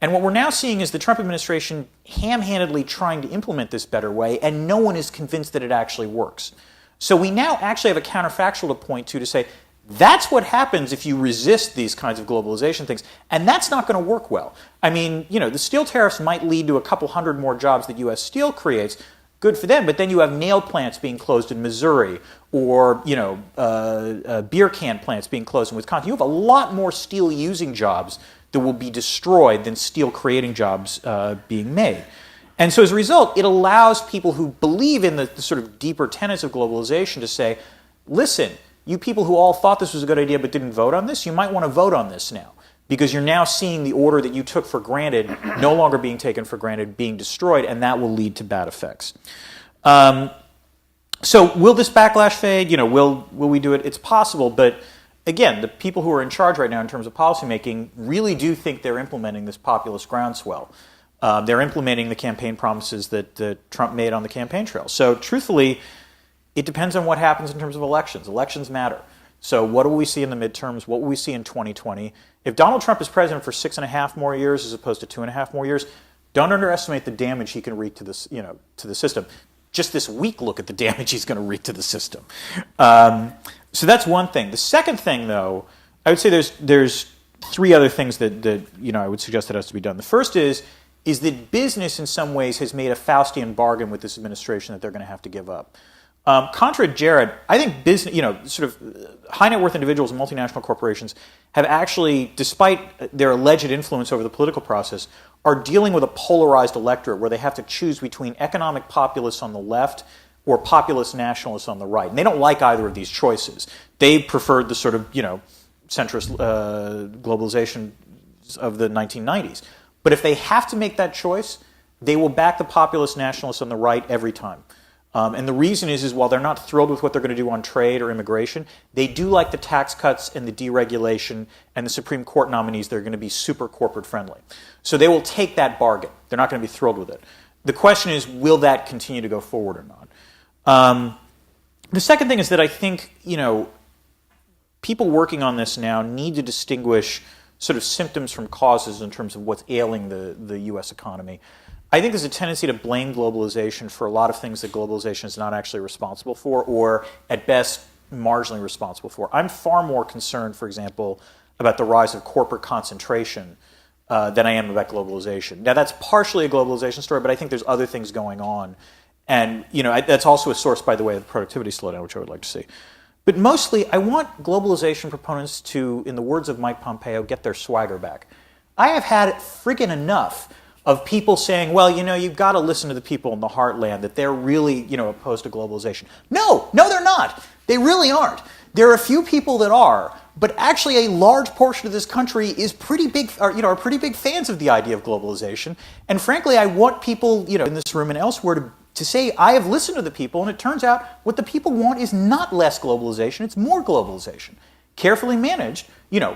S4: And what we're now seeing is the Trump administration ham-handedly trying to implement this better way, and no one is convinced that it actually works. So we now actually have a counterfactual to point to say, that's what happens if you resist these kinds of globalization things, and that's not going to work well. I mean, the steel tariffs might lead to a couple hundred more jobs that U.S. Steel creates. Good for them, but then you have nail plants being closed in Missouri, or beer can plants being closed in Wisconsin. You have a lot more steel-using jobs that will be destroyed than steel-creating jobs being made. And so as a result, it allows people who believe in the sort of deeper tenets of globalization to say, listen, you people who all thought this was a good idea but didn't vote on this, you might want to vote on this now, because you're now seeing the order that you took for granted no longer being taken for granted, being destroyed, and that will lead to bad effects. So will this backlash fade? Will we do it? It's possible, but again, the people who are in charge right now in terms of policymaking really do think they're implementing this populist groundswell. They're implementing the campaign promises that Trump made on the campaign trail. So truthfully, it depends on what happens in terms of elections. Elections matter. So what will we see in the midterms? What will we see in 2020? If Donald Trump is president for 6.5 more years as opposed to 2.5 more years, don't underestimate the damage he can wreak to this, to the system. Just this week, look at the damage he's going to wreak to the system. So that's one thing. The second thing, though, I would say there's three other things that I would suggest that has to be done. The first is that business in some ways has made a Faustian bargain with this administration that they're going to have to give up. Contra Jared, I think business, sort of high net worth individuals and multinational corporations have actually, despite their alleged influence over the political process, are dealing with a polarized electorate where they have to choose between economic populists on the left or populist nationalists on the right. And they don't like either of these choices. They preferred the sort of, centrist globalization of the 1990s. But if they have to make that choice, they will back the populist nationalists on the right every time. And the reason is while they're not thrilled with what they're going to do on trade or immigration, they do like the tax cuts and the deregulation and the Supreme Court nominees that are going to be super corporate friendly. So they will take that bargain. They're not going to be thrilled with it. The question is, will that continue to go forward or not? The second thing is that I think, people working on this now need to distinguish sort of symptoms from causes in terms of what's ailing the U.S. economy. I think there's a tendency to blame globalization for a lot of things that globalization is not actually responsible for, or at best, marginally responsible for. I'm far more concerned, for example, about the rise of corporate concentration than I am about globalization. Now, that's partially a globalization story, but I think there's other things going on. And, that's also a source, by the way, of the productivity slowdown, which I would like to see. But mostly, I want globalization proponents to, in the words of Mike Pompeo, get their swagger back. I have had friggin' enough of people saying, well, you've got to listen to the people in the heartland, that they're really, opposed to globalization. No, they're not. They really aren't. There are a few people that are, but actually a large portion of this country is pretty big, are pretty big fans of the idea of globalization. And frankly, I want people, in this room and elsewhere to say, I have listened to the people, and it turns out what the people want is not less globalization, it's more globalization. Carefully managed,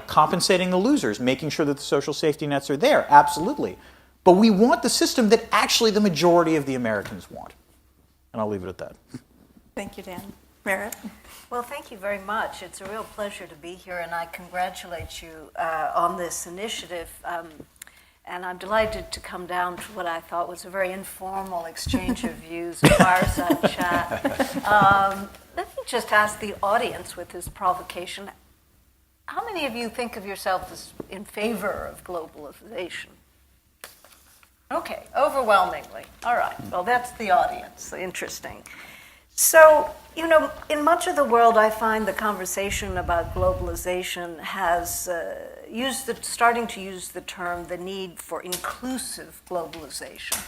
S4: compensating the losers, making sure that the social safety nets are there, absolutely. But we want the system that actually the majority of the Americans want. And I'll leave it at that.
S1: Thank you, Dan. Merritt?
S5: Well, thank you very much. It's a real pleasure to be here, and I congratulate you on this initiative. And I'm delighted to come down to what I thought was a very informal exchange of views, a fireside chat. Let me just ask the audience with this provocation, how many of you think of yourself as in favor of globalization? Okay, overwhelmingly. All right, well, that's the audience. Interesting. So, in much of the world, I find the conversation about globalization has starting to use the term the need for inclusive globalization.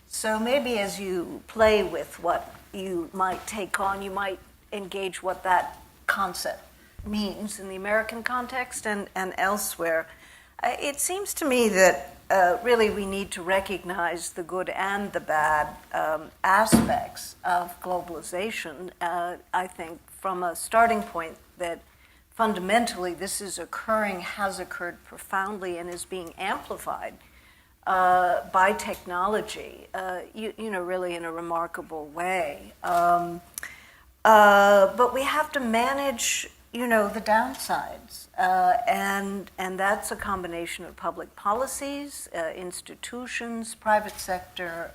S5: So maybe as you play with what you might take on, you might engage what that concept means in the American context and elsewhere. It seems to me that really we need to recognize the good and the bad aspects of globalization. I think from a starting point that fundamentally this is occurring, has occurred profoundly, and is being amplified by technology, really in a remarkable way. But we have to manage the downsides. And that's a combination of public policies, institutions, private sector.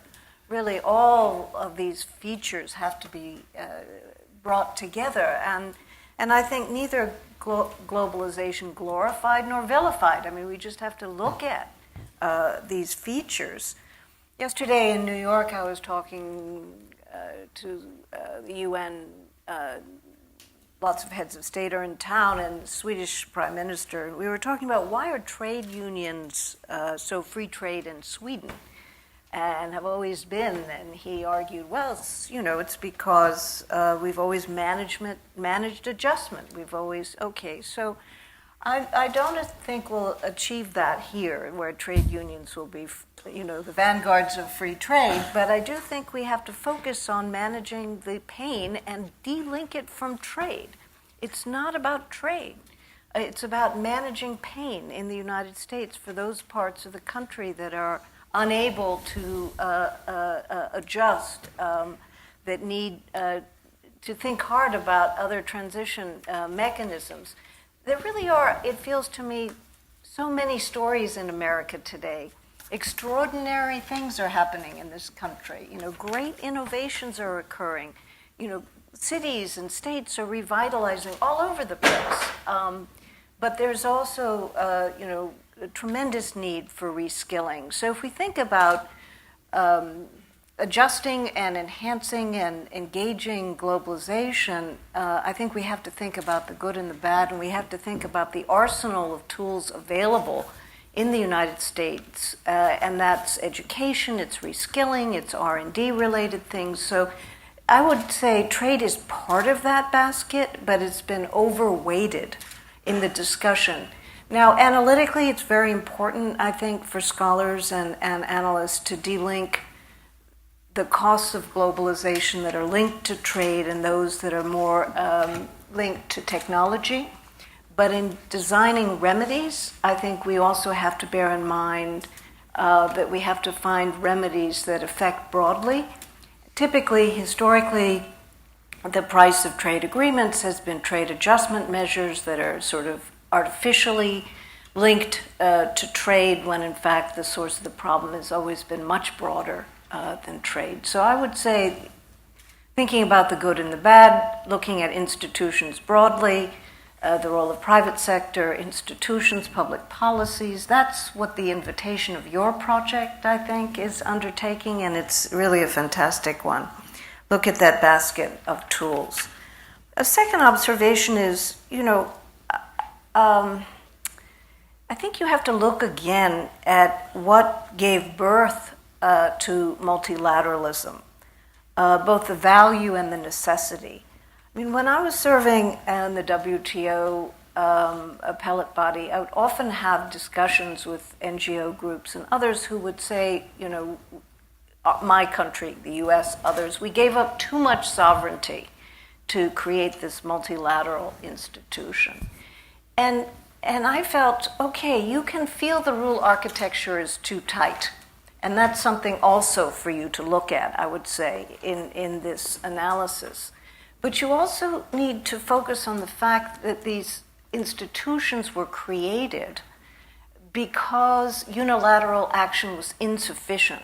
S5: Really, all of these features have to be brought together. And I think neither globalization glorified nor vilified. I mean, we just have to look at these features. Yesterday in New York, I was talking to the UN. Lots of heads of state are in town, and the Swedish prime minister. We were talking about why are trade unions so free trade in Sweden, and have always been. And he argued, well, it's because we've always managed adjustment. We've always so. I don't think we'll achieve that here, where trade unions will be, the vanguards of free trade. But I do think we have to focus on managing the pain and de-link it from trade. It's not about trade. It's about managing pain in the United States for those parts of the country that are unable to adjust, that need to think hard about other transition mechanisms. There really are, it feels to me, so many stories in America today. Extraordinary things are happening in this country. Great innovations are occurring. Cities and states are revitalizing all over the place. But there's also, a tremendous need for reskilling. So if we think about adjusting and enhancing and engaging globalization, I think we have to think about the good and the bad, and we have to think about the arsenal of tools available in the United States, and that's education, it's reskilling, it's R&D related things. So I would say trade is part of that basket, but it's been overweighted in the discussion. Now, analytically, it's very important, I think, for scholars and analysts to de-link the costs of globalization that are linked to trade and those that are more linked to technology. But in designing remedies, I think we also have to bear in mind that we have to find remedies that affect broadly. Typically, historically, the price of trade agreements has been trade adjustment measures that are sort of artificially linked to trade, when in fact the source of the problem has always been much broader than trade. So I would say, thinking about the good and the bad, looking at institutions broadly, the role of private sector, institutions, public policies, that's what the invitation of your project, I think, is undertaking, and it's really a fantastic one. Look at that basket of tools. A second observation is, I think you have to look again at what gave birth to multilateralism, both the value and the necessity. I mean, when I was serving in the WTO appellate body, I would often have discussions with NGO groups and others who would say, my country, the US, others, we gave up too much sovereignty to create this multilateral institution. And I felt, okay, you can feel the rule architecture is too tight. And that's something also for you to look at, I would say, in this analysis. But you also need to focus on the fact that these institutions were created because unilateral action was insufficient.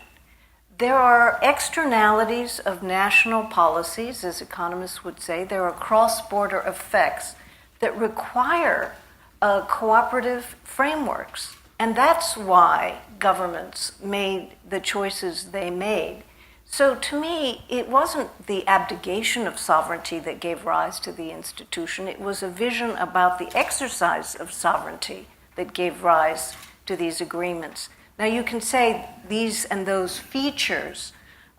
S5: There are externalities of national policies, as economists would say. There are cross-border effects that require cooperative frameworks. And that's why governments made the choices they made. So to me, it wasn't the abdication of sovereignty that gave rise to the institution. It was a vision about the exercise of sovereignty that gave rise to these agreements. Now you can say these and those features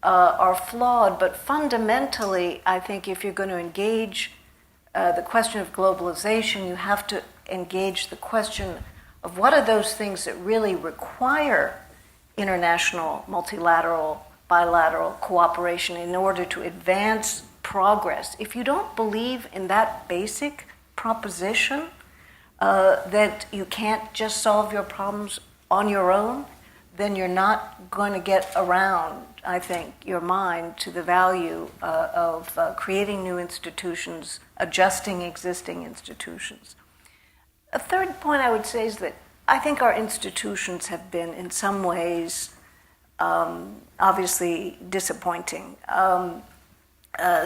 S5: are flawed, but fundamentally, I think if you're going to engage the question of globalization, you have to engage the question of what are those things that really require international, multilateral, bilateral cooperation in order to advance progress. If you don't believe in that basic proposition, that you can't just solve your problems on your own, then you're not going to get around, I think, your mind to the value of creating new institutions, adjusting existing institutions. A third point I would say is that I think our institutions have been, in some ways, obviously disappointing.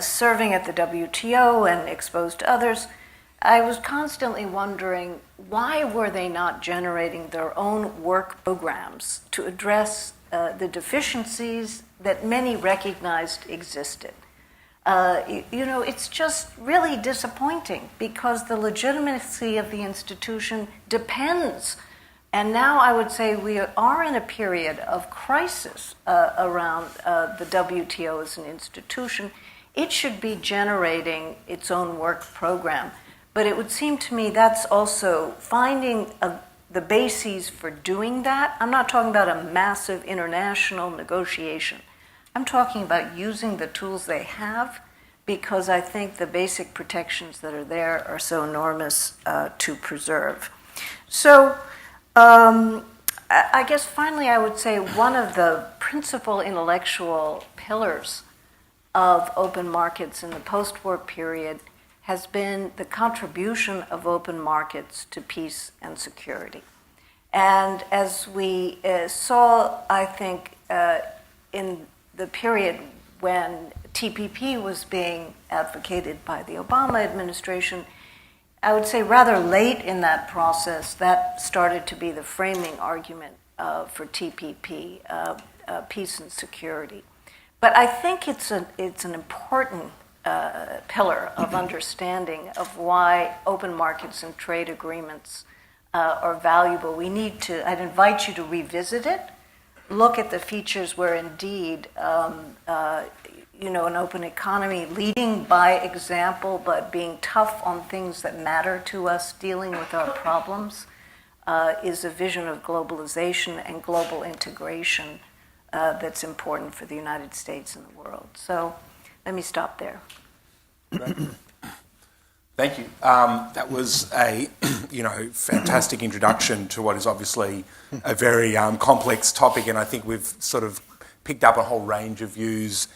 S5: Serving at the WTO and exposed to others, I was constantly wondering, why were they not generating their own work programs to address the deficiencies that many recognized existed? It's just really disappointing because the legitimacy of the institution depends. And now I would say we are in a period of crisis around the WTO as an institution. It should be generating its own work program. But it would seem to me that's also finding the bases for doing that. I'm not talking about a massive international negotiation. I'm talking about using the tools they have, because I think the basic protections that are there are so enormous to preserve. So I guess finally I would say one of the principal intellectual pillars of open markets in the post-war period has been the contribution of open markets to peace and security. And as we saw, I think, in the period when TPP was being advocated by the Obama administration, I would say rather late in that process, that started to be the framing argument for TPP, peace and security. But I think it's an important pillar of understanding of why open markets and trade agreements are valuable. I'd invite you to revisit it, look at the features where indeed, an open economy, leading by example, but being tough on things that matter to us, dealing with our problems, is a vision of globalization and global integration that's important for the United States and the world. So let me stop there.
S6: Thank you. That was a fantastic introduction to what is obviously a very complex topic, and I think we've sort of picked up a whole range of views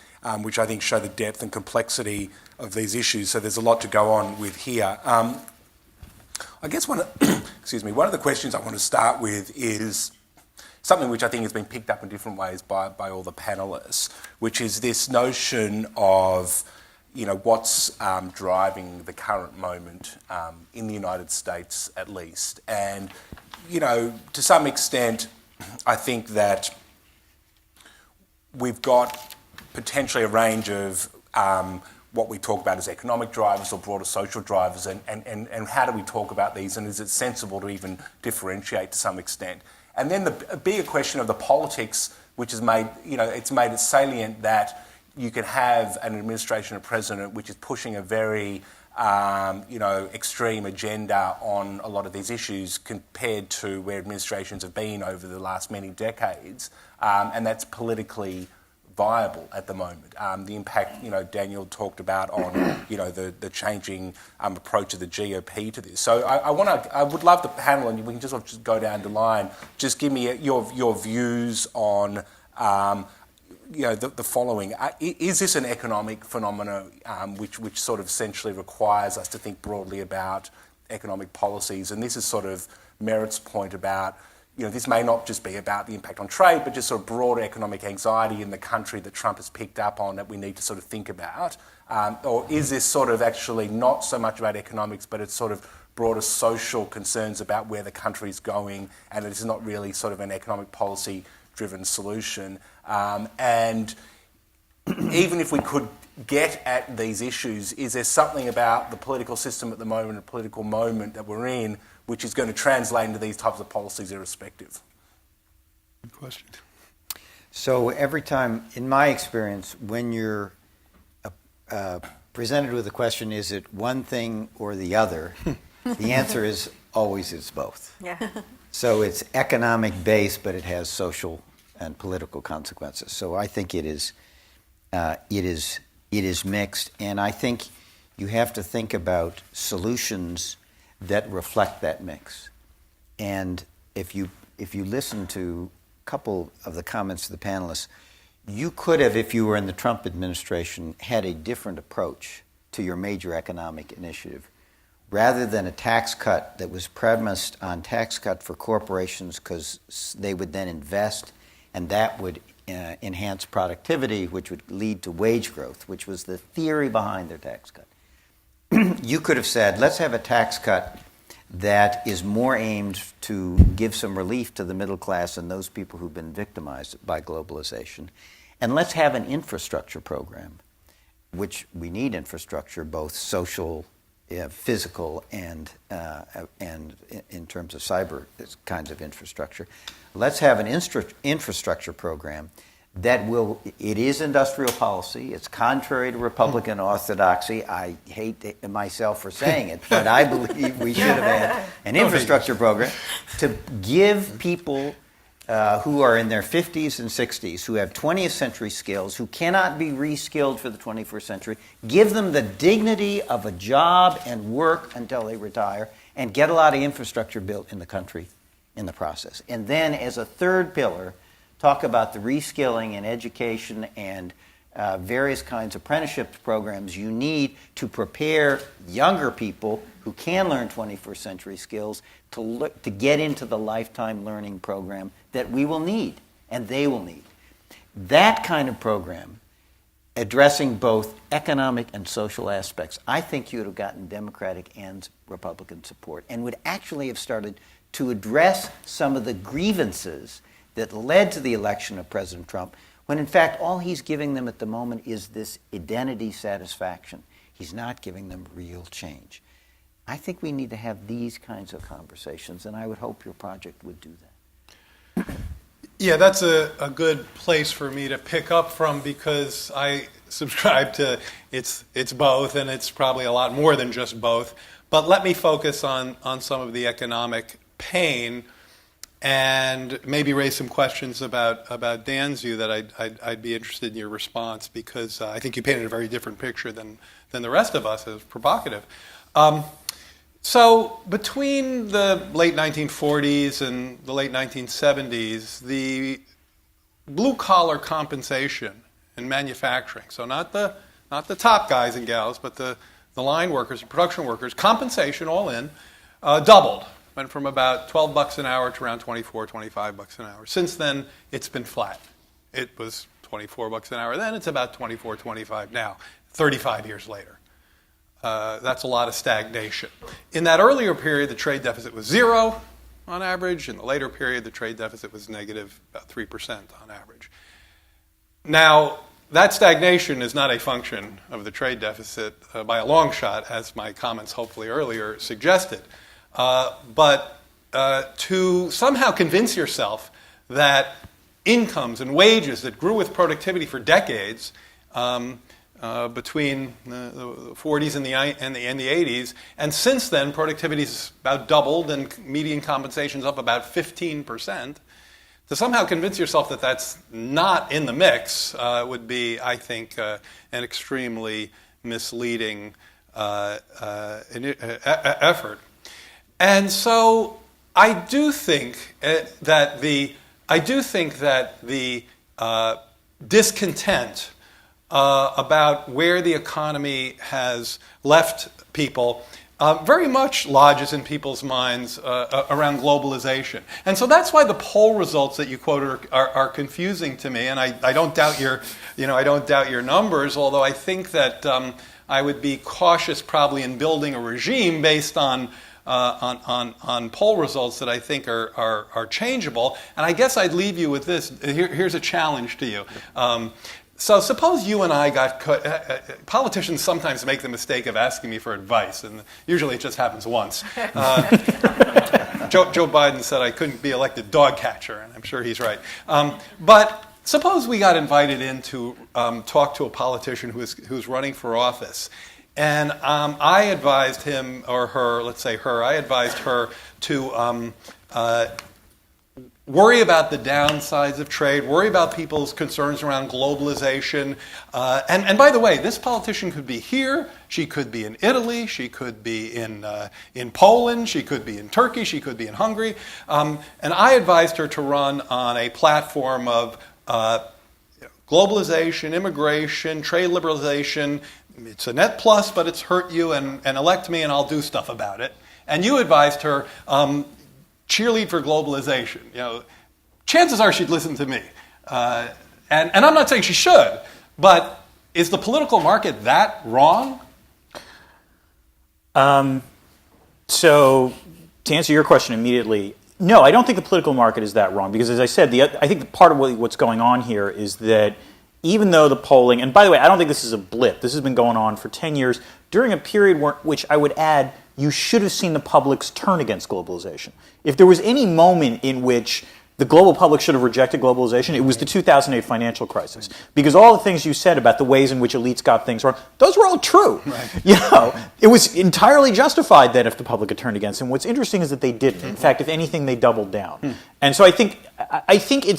S6: which I think show the depth and complexity of these issues. So there's a lot to go on with here. I guess one of the questions I want to start with is something which I think has been picked up in different ways by all the panelists, which is this notion of what's driving the current moment in the United States, at least. And, to some extent, I think that we've got potentially a range of what we talk about as economic drivers or broader social drivers, and how do we talk about these, and is it sensible to even differentiate to some extent? And then the bigger question of the politics, which has made, it's made it salient that you could have an administration or president which is pushing a very, extreme agenda on a lot of these issues compared to where administrations have been over the last many decades, and that's politically viable at the moment. The impact, Daniel talked about on, the changing approach of the GOP to this. So I would love the panel, and we can just go down the line. Just give me your views on, the following. Is this an economic phenomenon which sort of essentially requires us to think broadly about economic policies? And this is sort of Merritt's point about, this may not just be about the impact on trade, but just sort of broader economic anxiety in the country that Trump has picked up on that we need to sort of think about. Or is this sort of actually not so much about economics, but it's sort of broader social concerns about where the country is going, and it's not really sort of an economic policy-driven solution? And even if we could get at these issues, is there something about the political system at the moment, the political moment that we're in, which is going to translate into these types of policies irrespective?
S3: Good question.
S2: So every time, in my experience, when you're presented with the question, is it one thing or the other, the answer is always it's both.
S5: Yeah.
S2: So it's economic based, but it has social and political consequences. So I think it is mixed, and I think you have to think about solutions that reflect that mix. And if you listen to couple of the comments of the panelists. You could have, if you were in the Trump administration, had a different approach to your major economic initiative. Rather than a tax cut that was premised on tax cut for corporations because they would then invest and that would enhance productivity, which would lead to wage growth, which was the theory behind their tax cut. You could have said, let's have a tax cut that is more aimed to give some relief to the middle class and those people who've been victimized by globalization. And let's have an infrastructure program, which we need infrastructure, both social, physical, and in terms of cyber kinds of infrastructure. Let's have an infrastructure program that will, it is industrial policy, it's contrary to Republican orthodoxy. I hate myself for saying it, but I believe we should have had an infrastructure program to give people who are in their 50s and 60s, who have 20th century skills, who cannot be re-skilled for the 21st century, give them the dignity of a job and work until they retire, and get a lot of infrastructure built in the country in the process. And then as a third pillar, talk about the reskilling and education and various kinds of apprenticeship programs you need to prepare younger people who can learn 21st century skills to get into the lifetime learning program that we will need and they will need. That kind of program, addressing both economic and social aspects, I think you would have gotten Democratic and Republican support and would actually have started to address some of the grievances that led to the election of President Trump, when in fact all he's giving them at the moment is this identity satisfaction. He's not giving them real change. I think we need to have these kinds of conversations, and I would hope your project would do that.
S3: Yeah, that's a good place for me to pick up from, because I subscribe to it's both, and it's probably a lot more than just both. But let me focus on some of the economic pain and maybe raise some questions about Dan's view that I'd be interested in your response, because I think you painted a very different picture than the rest of us. As provocative. So between the late 1940s and the late 1970s, the blue-collar compensation in manufacturing, so not the top guys and gals, but the line workers, the production workers, compensation all in, doubled. Went from about $12 an hour to around $25 an hour. Since then, it's been flat. It was $24 an hour then. It's about $25 now, 35 years later. That's a lot of stagnation. In that earlier period, the trade deficit was 0 on average. In the later period, the trade deficit was negative, about 3% on average. Now, that stagnation is not a function of the trade deficit by a long shot, as my comments hopefully earlier suggested. But to somehow convince yourself that incomes and wages that grew with productivity for decades between the 40s and the 80s, and since then productivity's about doubled and median compensation's up about 15%, to somehow convince yourself that that's not in the mix would be, I think, an extremely misleading effort. And so I do think that the discontent about where the economy has left people very much lodges in people's minds around globalization. And so that's why the poll results that you quoted are confusing to me. And I don't doubt your numbers, although I think that I would be cautious probably in building a regime based on poll results that I think are changeable. And I guess I'd leave you with this. Here's a challenge to you. So suppose you and I got politicians sometimes make the mistake of asking me for advice, and usually it just happens once. Joe Biden said I couldn't be elected dog catcher, and I'm sure he's right. But suppose we got invited in to talk to a politician who's running for office. And I advised him or her, let's say her, I advised her to worry about the downsides of trade, worry about people's concerns around globalization. And by the way, this politician could be here, she could be in Italy, she could be in Poland, she could be in Turkey, she could be in Hungary. And I advised her to run on a platform of globalization, immigration, trade liberalization. It's a net plus, but it's hurt you, and elect me and I'll do stuff about it. And you advised her, cheerlead for globalization. Chances are she'd listen to me. And I'm not saying she should, but is the political market that wrong?
S4: So to answer your question immediately, no, I don't think the political market is that wrong, because as I said, I think part of what's going on here is that even though the polling, and by the way, I don't think this is a blip, this has been going on for 10 years, during a period which I would add, you should have seen the public's turn against globalization. If there was any moment in which the global public should have rejected globalization, it was the 2008 financial crisis. Because all the things you said about the ways in which elites got things wrong, those were all true. Right. It was entirely justified then if the public had turned against them. What's interesting is that they didn't. In fact, if anything, they doubled down. And so I actually think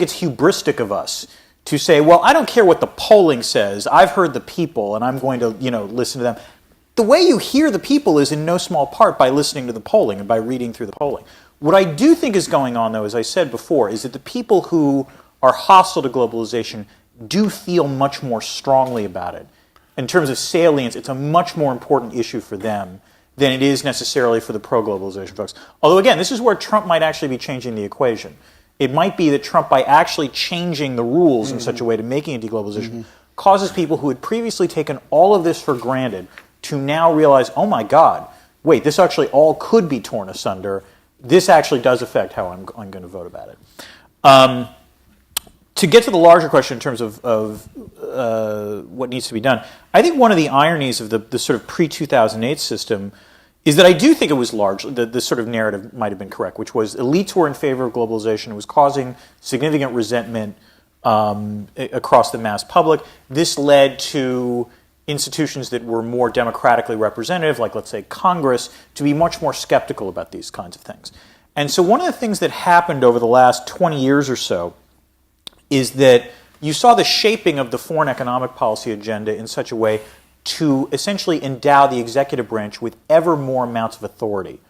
S4: it's hubristic of us to say, well, I don't care what the polling says. I've heard the people, and I'm going to, listen to them. The way you hear the people is in no small part by listening to the polling and by reading through the polling. What I do think is going on, though, as I said before, is that the people who are hostile to globalization do feel much more strongly about it. In terms of salience, it's a much more important issue for them than it is necessarily for the pro-globalization folks. Although, again, this is where Trump might actually be changing the equation. It might be that Trump, by actually changing the rules in such a way to making it deglobalization, causes people who had previously taken all of this for granted to now realize, oh my God, wait, this actually all could be torn asunder. This actually does affect how I'm going to vote about it. To get to the larger question in terms of what needs to be done, I think one of the ironies of the sort of pre-2008 system is that I do think it was largely, the sort of narrative might have been correct, which was elites were in favor of globalization. It was causing significant resentment across the mass public. This led to institutions that were more democratically representative, like let's say Congress, to be much more skeptical about these kinds of things. And so one of the things that happened over the last 20 years or so is that you saw the shaping of the foreign economic policy agenda in such a way to essentially endow the executive branch with ever more amounts of authority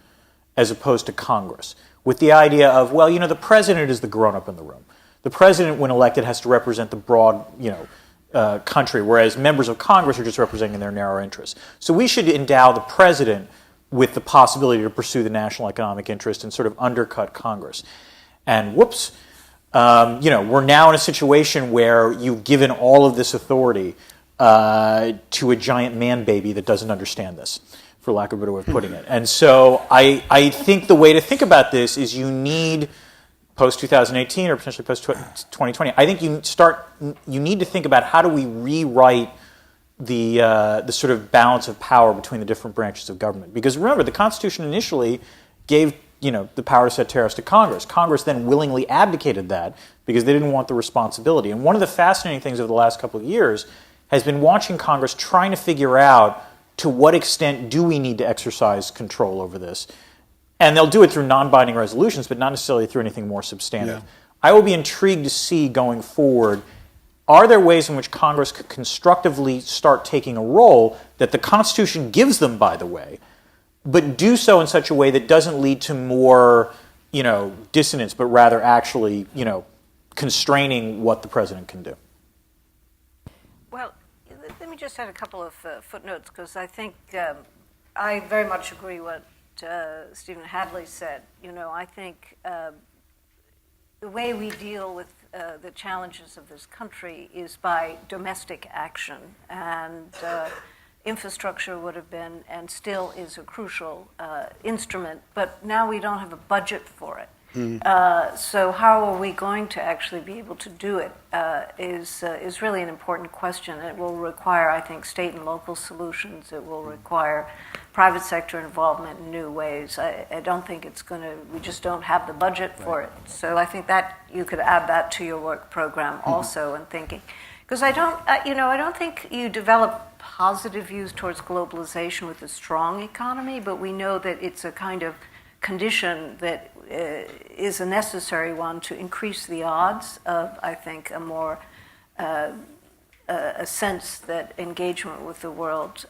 S4: as opposed to Congress, with the idea of, well, the president is the grown-up in the room. The president, when elected, has to represent the broad, country, whereas members of Congress are just representing their narrow interests. So we should endow the president with the possibility to pursue the national economic interest and sort of undercut Congress. And whoops, we're now in a situation where you've given all of this authority to a giant man baby that doesn't understand this, for lack of a better way of putting it. And so I think the way to think about this is you need, post-2018 or potentially post-2020, I think you need to think about how do we rewrite the sort of balance of power between the different branches of government. Because remember, the Constitution initially gave the power to set tariffs to Congress. Congress then willingly abdicated that because they didn't want the responsibility. And one of the fascinating things over the last couple of years has been watching Congress trying to figure out to what extent do we need to exercise control over this. And they'll do it through non-binding resolutions, but not necessarily through anything more substantive. Yeah. I will be intrigued to see going forward, are there ways in which Congress could constructively start taking a role that the Constitution gives them, by the way, but do so in such a way that doesn't lead to more, dissonance, but rather actually, constraining what the president can do.
S5: Well, let me just add a couple of footnotes, because I think I very much agree what Stephen Hadley said. I think the way we deal with the challenges of this country is by domestic action, and infrastructure would have been and still is a crucial instrument, but now we don't have a budget for it. So how are we going to actually be able to do it is really an important question. It will require, I think, state and local solutions. It will require private sector involvement in new ways. I don't think it's going to, we just don't have the budget for it. So I think that you could add that to your work program also in thinking. Because I don't think you develop positive views towards globalization with a strong economy, but we know that it's a kind of condition that is a necessary one to increase the odds of, I think, a more a sense that engagement with the world,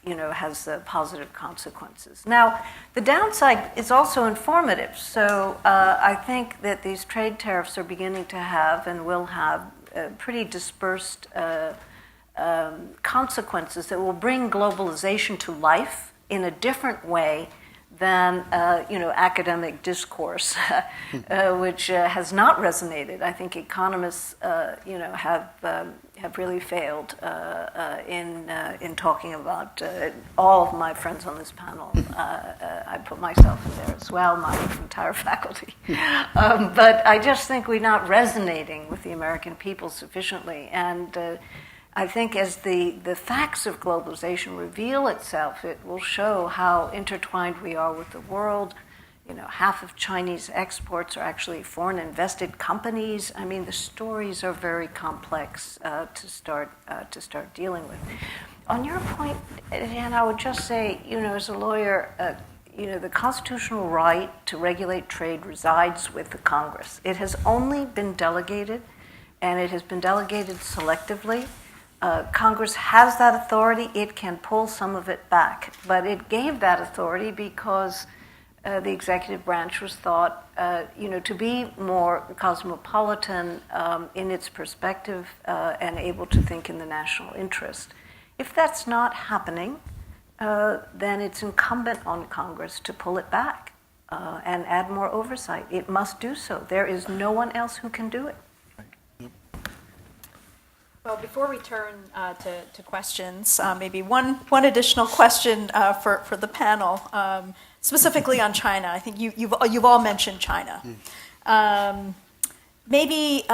S5: has positive consequences. Now, the downside is also informative. So I think that these trade tariffs are beginning to have and will have pretty dispersed consequences that will bring globalization to life in a different way than academic discourse, which has not resonated. I think economists, have really failed in talking about all of my friends on this panel. I put myself in there as well, my entire faculty. But I just think we're not resonating with the American people sufficiently. And I think as the facts of globalization reveal itself, it will show how intertwined we are with the world. Half of Chinese exports are actually foreign invested companies. I mean, the stories are very complex to start dealing with. On your point, Dan, I would just say, as a lawyer, the constitutional right to regulate trade resides with the Congress. It has only been delegated, and it has been delegated selectively. Congress has that authority. It can pull some of it back, but it gave that authority because the executive branch was thought, to be more cosmopolitan in its perspective and able to think in the national interest. If that's not happening, then it's incumbent on Congress to pull it back and add more oversight. It must do so. There is no one else who can do it.
S1: Well, before we turn to questions, maybe one additional question for the panel, specifically on China. I think you've all mentioned China. Maybe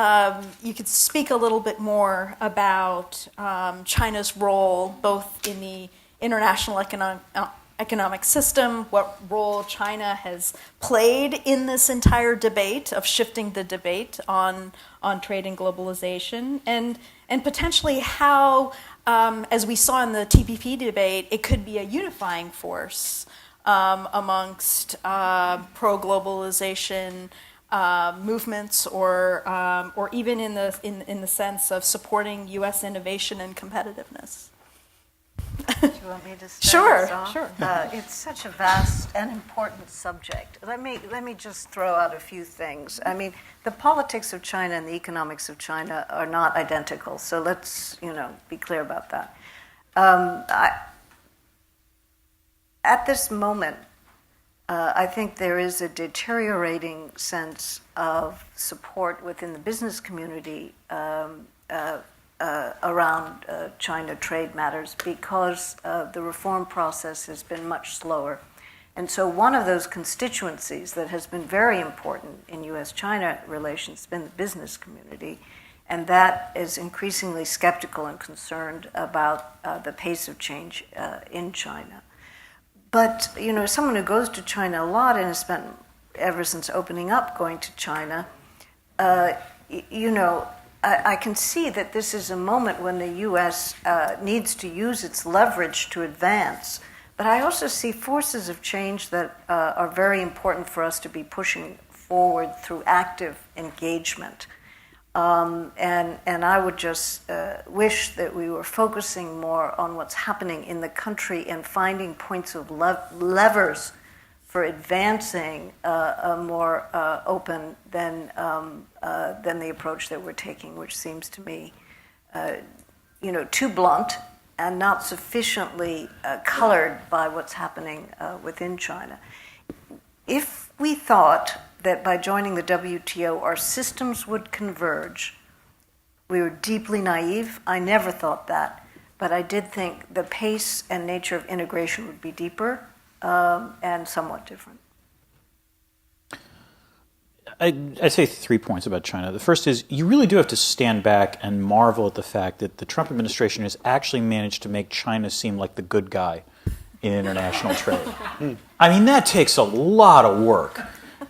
S1: you could speak a little bit more about China's role both in the international economic system, what role China has played in this entire debate of shifting the debate on trade and globalization, and potentially how, as we saw in the TPP debate, it could be a unifying force amongst pro-globalization movements, or even in the sense of supporting U.S. innovation and competitiveness.
S5: Do you want me to start?
S1: Sure.
S5: It's such a vast and important subject. Let me just throw out a few things. I mean, the politics of China and the economics of China are not identical. So let's be clear about that. At this moment, I think there is a deteriorating sense of support within the business community around China trade matters because the reform process has been much slower. And so one of those constituencies that has been very important in U.S.-China relations has been the business community, and that is increasingly skeptical and concerned about the pace of change in China. But, someone who goes to China a lot and has spent, ever since opening up, going to China, I can see that this is a moment when the U.S. Needs to use its leverage to advance. But I also see forces of change that are very important for us to be pushing forward through active engagement. And I would just wish that we were focusing more on what's happening in the country and finding points of levers for advancing a more open than the approach that we're taking, which seems to me, too blunt and not sufficiently colored by what's happening within China. If we thought that by joining the WTO our systems would converge, we were deeply naive. I never thought that, but I did think the pace and nature of integration would be deeper and somewhat different.
S4: I'd say 3 points about China. The first is you really do have to stand back and marvel at the fact that the Trump administration has actually managed to make China seem like the good guy in international trade. I mean, that takes a lot of work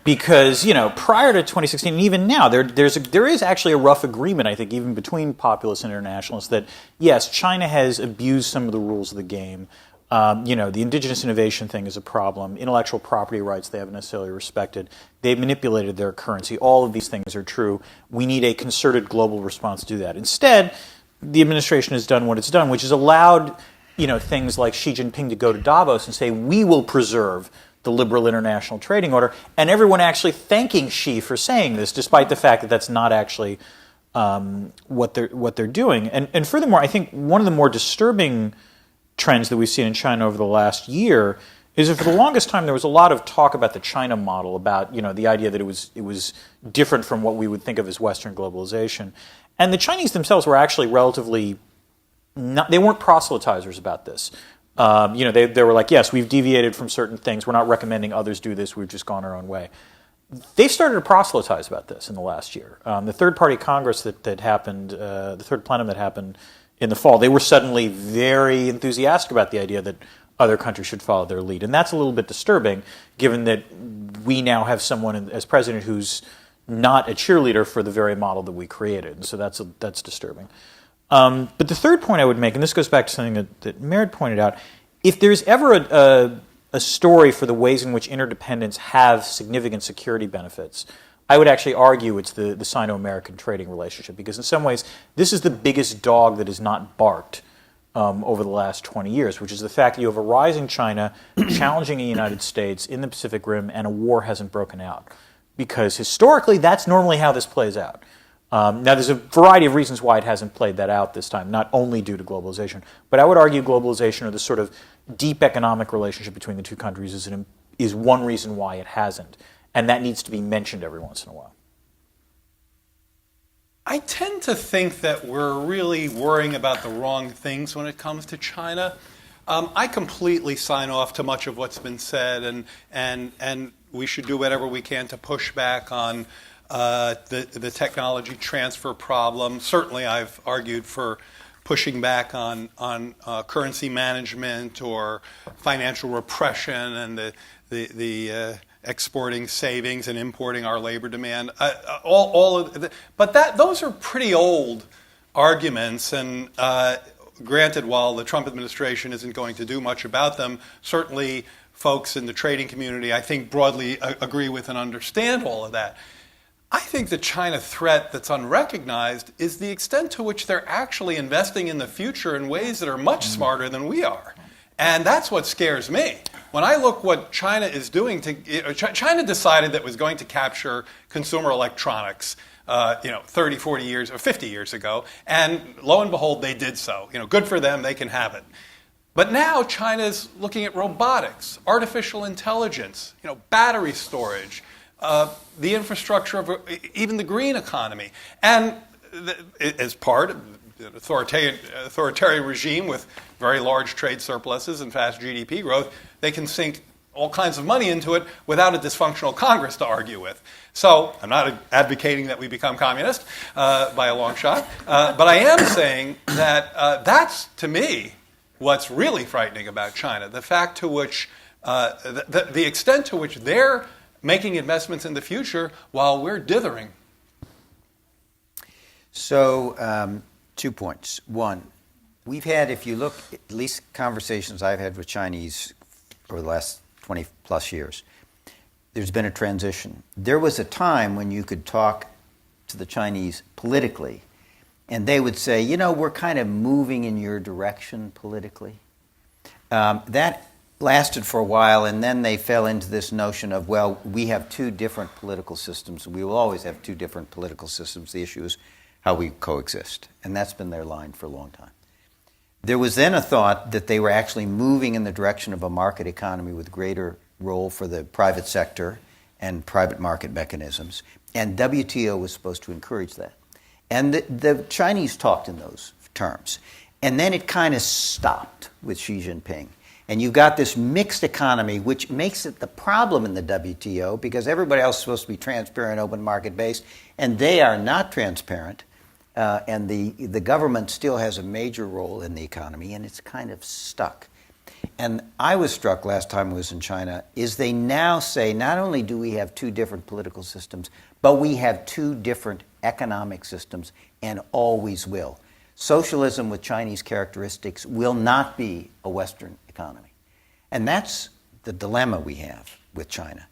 S4: because, prior to 2016 and even now, there is actually a rough agreement, I think, even between populists and internationalists that, yes, China has abused some of the rules of the game, The indigenous innovation thing is a problem. Intellectual property rights they haven't necessarily respected. They've manipulated their currency. All of these things are true. We need a concerted global response to do that. Instead, the administration has done what it's done, which has allowed things like Xi Jinping to go to Davos and say, we will preserve the liberal international trading order, and everyone actually thanking Xi for saying this, despite the fact that that's not actually what they're doing. And furthermore, I think one of the more disturbing trends that we've seen in China over the last year is that for the longest time there was a lot of talk about the China model, about the idea that it was different from what we would think of as Western globalization. And the Chinese themselves were actually relatively they weren't proselytizers about this. They were like, yes, we've deviated from certain things. We're not recommending others do this. We've just gone our own way. They've started to proselytize about this in the last year. The third-party Congress that happened, the third plenum that happened in the fall, they were suddenly very enthusiastic about the idea that other countries should follow their lead. And that's a little bit disturbing, given that we now have someone as president who's not a cheerleader for the very model that we created. And so that's disturbing. But the third point I would make, and this goes back to something that Merritt pointed out, if there's ever a story for the ways in which interdependence have significant security benefits, I would actually argue it's the Sino-American trading relationship, because in some ways this is the biggest dog that is not barked over the last 20 years, which is the fact that you have a rising China challenging the United States in the Pacific Rim, and a war hasn't broken out. Because historically, that's normally how this plays out. Now, there's a variety of reasons why it hasn't played that out this time, not only due to globalization, but I would argue globalization, or the sort of deep economic relationship between the two countries, is one reason why it hasn't. And that needs to be mentioned every once in a while.
S3: I tend to think that we're really worrying about the wrong things when it comes to China. I completely sign off to much of what's been said, and we should do whatever we can to push back on the technology transfer problem. Certainly, I've argued for pushing back on currency management or financial repression and the exporting savings and importing our labor demand. Those are pretty old arguments, and granted, while the Trump administration isn't going to do much about them, certainly folks in the trading community, I think, broadly agree with and understand all of that. I think the China threat that's unrecognized is the extent to which they're actually investing in the future in ways that are much smarter than we are. And that's what scares me. When I look what China is doing, China decided that it was going to capture consumer electronics 30, 40 years or 50 years ago, and lo and behold, they did so. Good for them, they can have it. But now China's looking at robotics, artificial intelligence, battery storage, the infrastructure of even the green economy. And as part of an authoritarian regime with very large trade surpluses and fast GDP growth, they can sink all kinds of money into it without a dysfunctional Congress to argue with. So I'm not advocating that we become communist by a long shot, but I am saying that that's, to me, what's really frightening about China, the fact to which, the extent to which they're making investments in the future while we're dithering.
S2: So, 2 points. One, we've had, if you look, at least conversations I've had with Chinese over the last 20 plus years, there's been a transition. There was a time when you could talk to the Chinese politically, and they would say, we're kind of moving in your direction politically. That lasted for a while, and then they fell into this notion of, well, we have two different political systems. We will always have two different political systems. The issue is how we coexist. And that's been their line for a long time. There was then a thought that they were actually moving in the direction of a market economy with greater role for the private sector and private market mechanisms. And WTO was supposed to encourage that. And the Chinese talked in those terms. And then it kind of stopped with Xi Jinping. And you've got this mixed economy, which makes it the problem in the WTO, because everybody else is supposed to be transparent, open market based, and they are not transparent. And the government still has a major role in the economy, and it's kind of stuck. And I was struck last time I was in China, is they now say not only do we have two different political systems, but we have two different economic systems and always will. Socialism with Chinese characteristics will not be a Western economy. And that's the dilemma we have with China.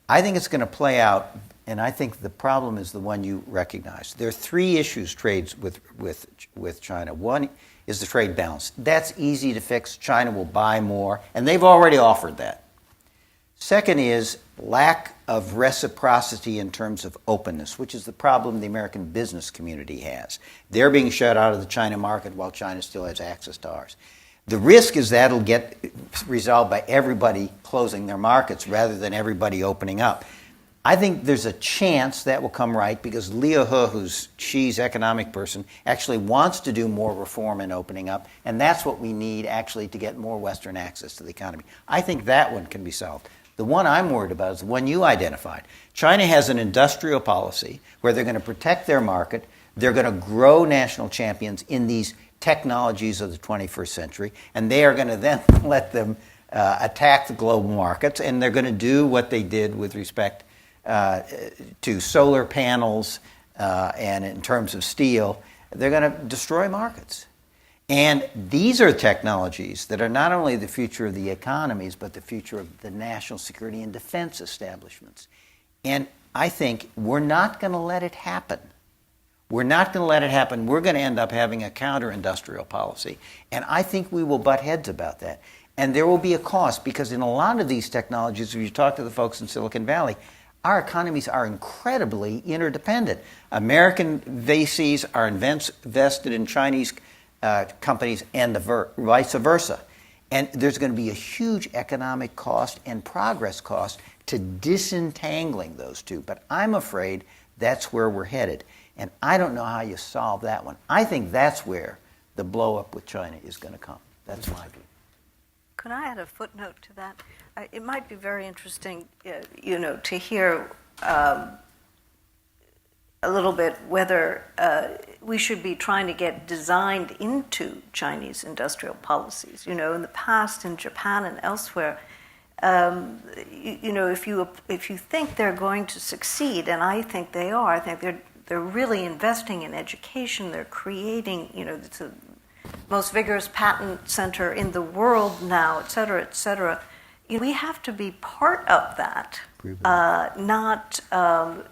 S2: I think it's going to play out, and I think the problem is the one you recognize. There are three issues trades with China. One is the trade balance. That's easy to fix. China will buy more, and they've already offered that. Second is lack of reciprocity in terms of openness, which is the problem the American business community has. They're being shut out of the China market while China still has access to ours. The risk is that'll get resolved by everybody closing their markets rather than everybody opening up. I think there's a chance that will come right because Liu He, who's Xi's economic person, actually wants to do more reform and opening up, and that's what we need actually to get more Western access to the economy. I think that one can be solved. The one I'm worried about is the one you identified. China has an industrial policy where they're going to protect their market, they're going to grow national champions in these technologies of the 21st century, and they are going to then let them attack the global markets, and they're going to do what they did with respect to solar panels and in terms of steel. They're going to destroy markets. And these are technologies that are not only the future of the economies, but the future of the national security and defense establishments. And I think we're not going to let it happen. We're not going to let it happen. We're going to end up having a counter-industrial policy. And I think we will butt heads about that. And there will be a cost, because in a lot of these technologies, if you talk to the folks in Silicon Valley, our economies are incredibly interdependent. American VCs are invested in Chinese companies and vice versa. And there's going to be a huge economic cost and progress cost to disentangling those two. But I'm afraid that's where we're headed. And I don't know how you solve that one. I think that's where the blow-up with China is going to come. That's my view.
S5: Could I add a footnote to that? It might be very interesting, to hear a little bit whether we should be trying to get designed into Chinese industrial policies. In the past, in Japan and elsewhere, if you think they're going to succeed, and I think they are, I think they're really investing in education. They're creating, it's the most vigorous patent center in the world now, et cetera, et cetera. We have to be part of that, not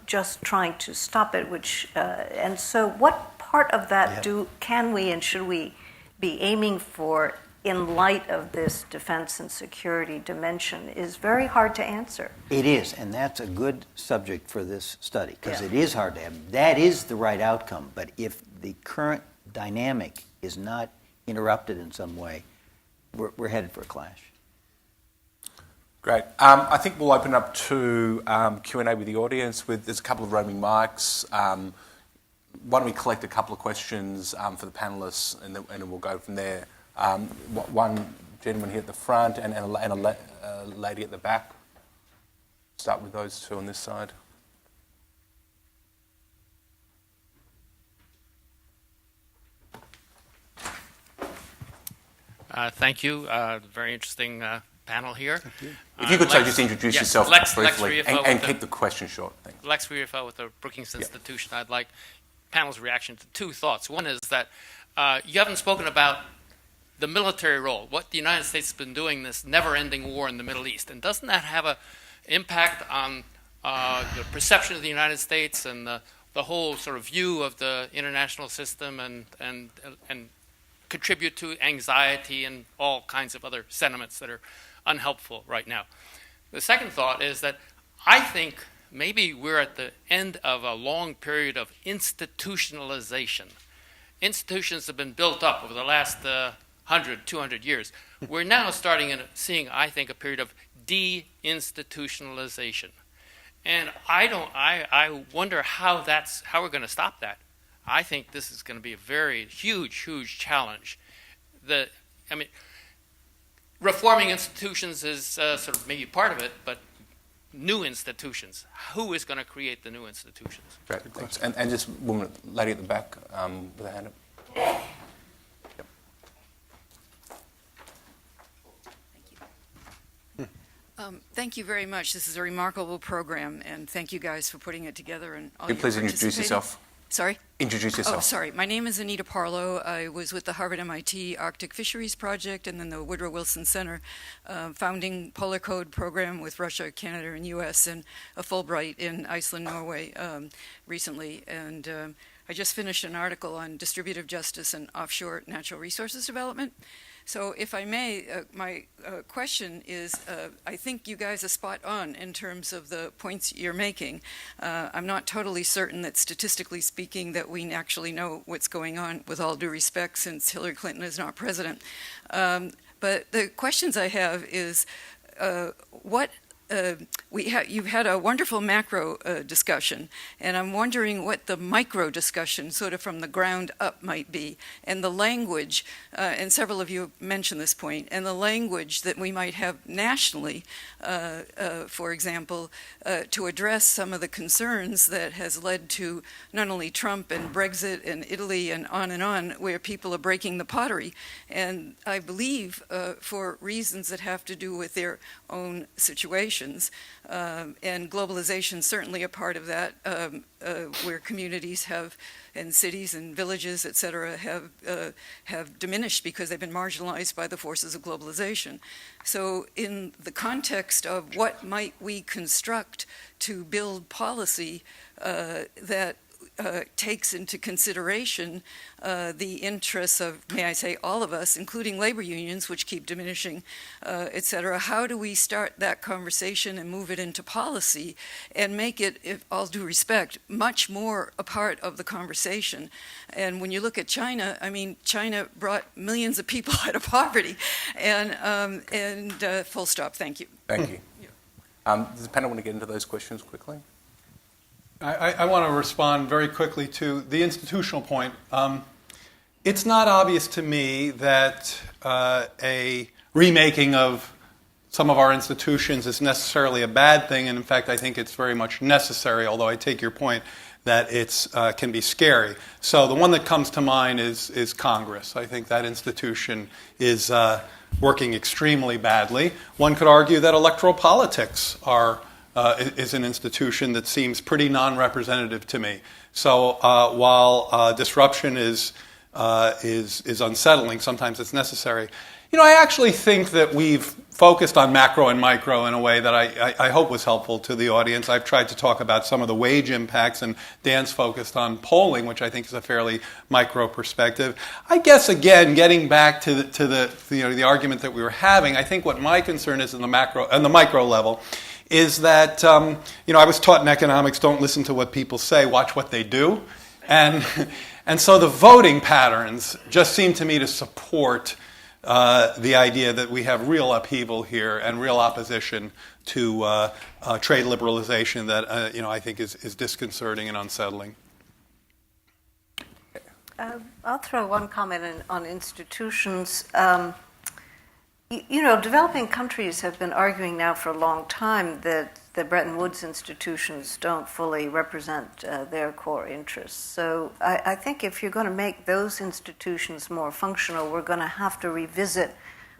S5: just trying to stop it. And so, what part of that can we and should we be aiming for in light of this defense and security dimension is very hard to answer.
S2: It is, and that's a good subject for this study, because it is hard to have. That is the right outcome, but if the current dynamic is not interrupted in some way, we're headed for a clash.
S6: Great. I think we'll open up to Q&A with the audience. There's a couple of roaming mics. Why don't we collect a couple of questions for the panellists, and then we'll go from there. One gentleman here at the front and a lady at the back. Start with those two on this side.
S7: Thank you. Very interesting panel here.
S6: Thank you. If you could just introduce yourself briefly and keep the question short. Thanks.
S7: Lex Riefel with the Brookings Institution. I'd like panel's reaction to two thoughts. One is that you haven't spoken about the military role, what the United States has been doing, this never-ending war in the Middle East. And doesn't that have an impact on the perception of the United States and the whole sort of view of the international system and contribute to anxiety and all kinds of other sentiments that are unhelpful right now? The second thought is that I think maybe we're at the end of a long period of institutionalization. Institutions have been built up over the last 100, 200 years. We're now seeing, I think, a period of de-institutionalization. And I wonder how we're going to stop that. I think this is going to be a very huge challenge. Reforming institutions is sort of maybe part of it, but new institutions. Who is going to create the new institutions?
S6: Great, thanks. And just woman, lady at the back with a hand up.
S8: Thank you very much. This is a remarkable program, and thank you guys for putting it together. And all
S6: Please introduce yourself.
S8: Sorry?
S6: Introduce yourself.
S8: Oh, sorry. My name is Anita Parlow. I was with the Harvard-MIT Arctic Fisheries Project and then the Woodrow Wilson Center, founding Polar Code program with Russia, Canada, and U.S., and a Fulbright in Iceland, Norway recently. And I just finished an article on distributive justice and offshore natural resources development. So if I may, my question is, I think you guys are spot on in terms of the points you're making. I'm not totally certain that statistically speaking that we actually know what's going on, with all due respect, since Hillary Clinton is not president. But the questions I have is, you've had a wonderful macro discussion, and I'm wondering what the micro discussion, sort of from the ground up, might be, and the language, and several of you have mentioned this point, and the language that we might have nationally, for example, to address some of the concerns that has led to not only Trump and Brexit and Italy and on, where people are breaking the pottery, and I believe for reasons that have to do with their own situations. And globalization is certainly a part of that, where communities have, and cities and villages, et cetera, have diminished because they've been marginalized by the forces of globalization. So in the context of what might we construct to build policy that takes into consideration the interests of, may I say, all of us, including labor unions, which keep diminishing, et cetera. How do we start that conversation and move it into policy and make it, with all due respect, much more a part of the conversation? And when you look at China, I mean, China brought millions of people out of poverty, and full stop. Thank you.
S6: Thank you. Does the panel want to get into those questions quickly?
S3: I want to respond very quickly to the institutional point. It's not obvious to me that a remaking of some of our institutions is necessarily a bad thing, and in fact, I think it's very much necessary, although I take your point that it can be scary. So the one that comes to mind is Congress. I think that institution is working extremely badly. One could argue that electoral politics is an institution that seems pretty non-representative to me. So while disruption is unsettling, sometimes it's necessary. You know, I actually think that we've focused on macro and micro in a way that I hope was helpful to the audience. I've tried to talk about some of the wage impacts, and Dan's focused on polling, which I think is a fairly micro perspective. I guess, again, getting back to the argument that we were having, I think what my concern is on the micro level is that, I was taught in economics, don't listen to what people say, watch what they do. And so the voting patterns just seem to me to support the idea that we have real upheaval here and real opposition to trade liberalization that, I think is disconcerting and unsettling.
S5: I'll throw one comment on institutions. Developing countries have been arguing now for a long time that the Bretton Woods institutions don't fully represent their core interests. So I think if you're going to make those institutions more functional, we're going to have to revisit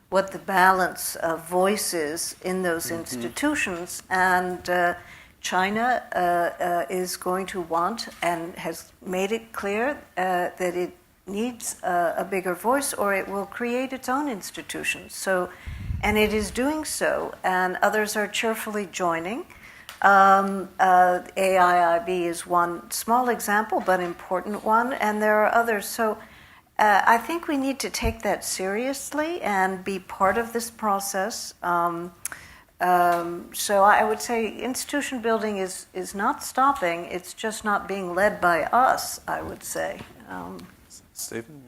S5: what the balance of voice is in those institutions. And China is going to want and has made it clear that it needs a bigger voice, or it will create its own institutions. So, and it is doing so, and others are cheerfully joining. AIIB is one small example, but important one, and there are others. So I think we need to take that seriously and be part of this process. So I would say institution building is not stopping, it's just not being led by us, I would say.
S6: Stephen?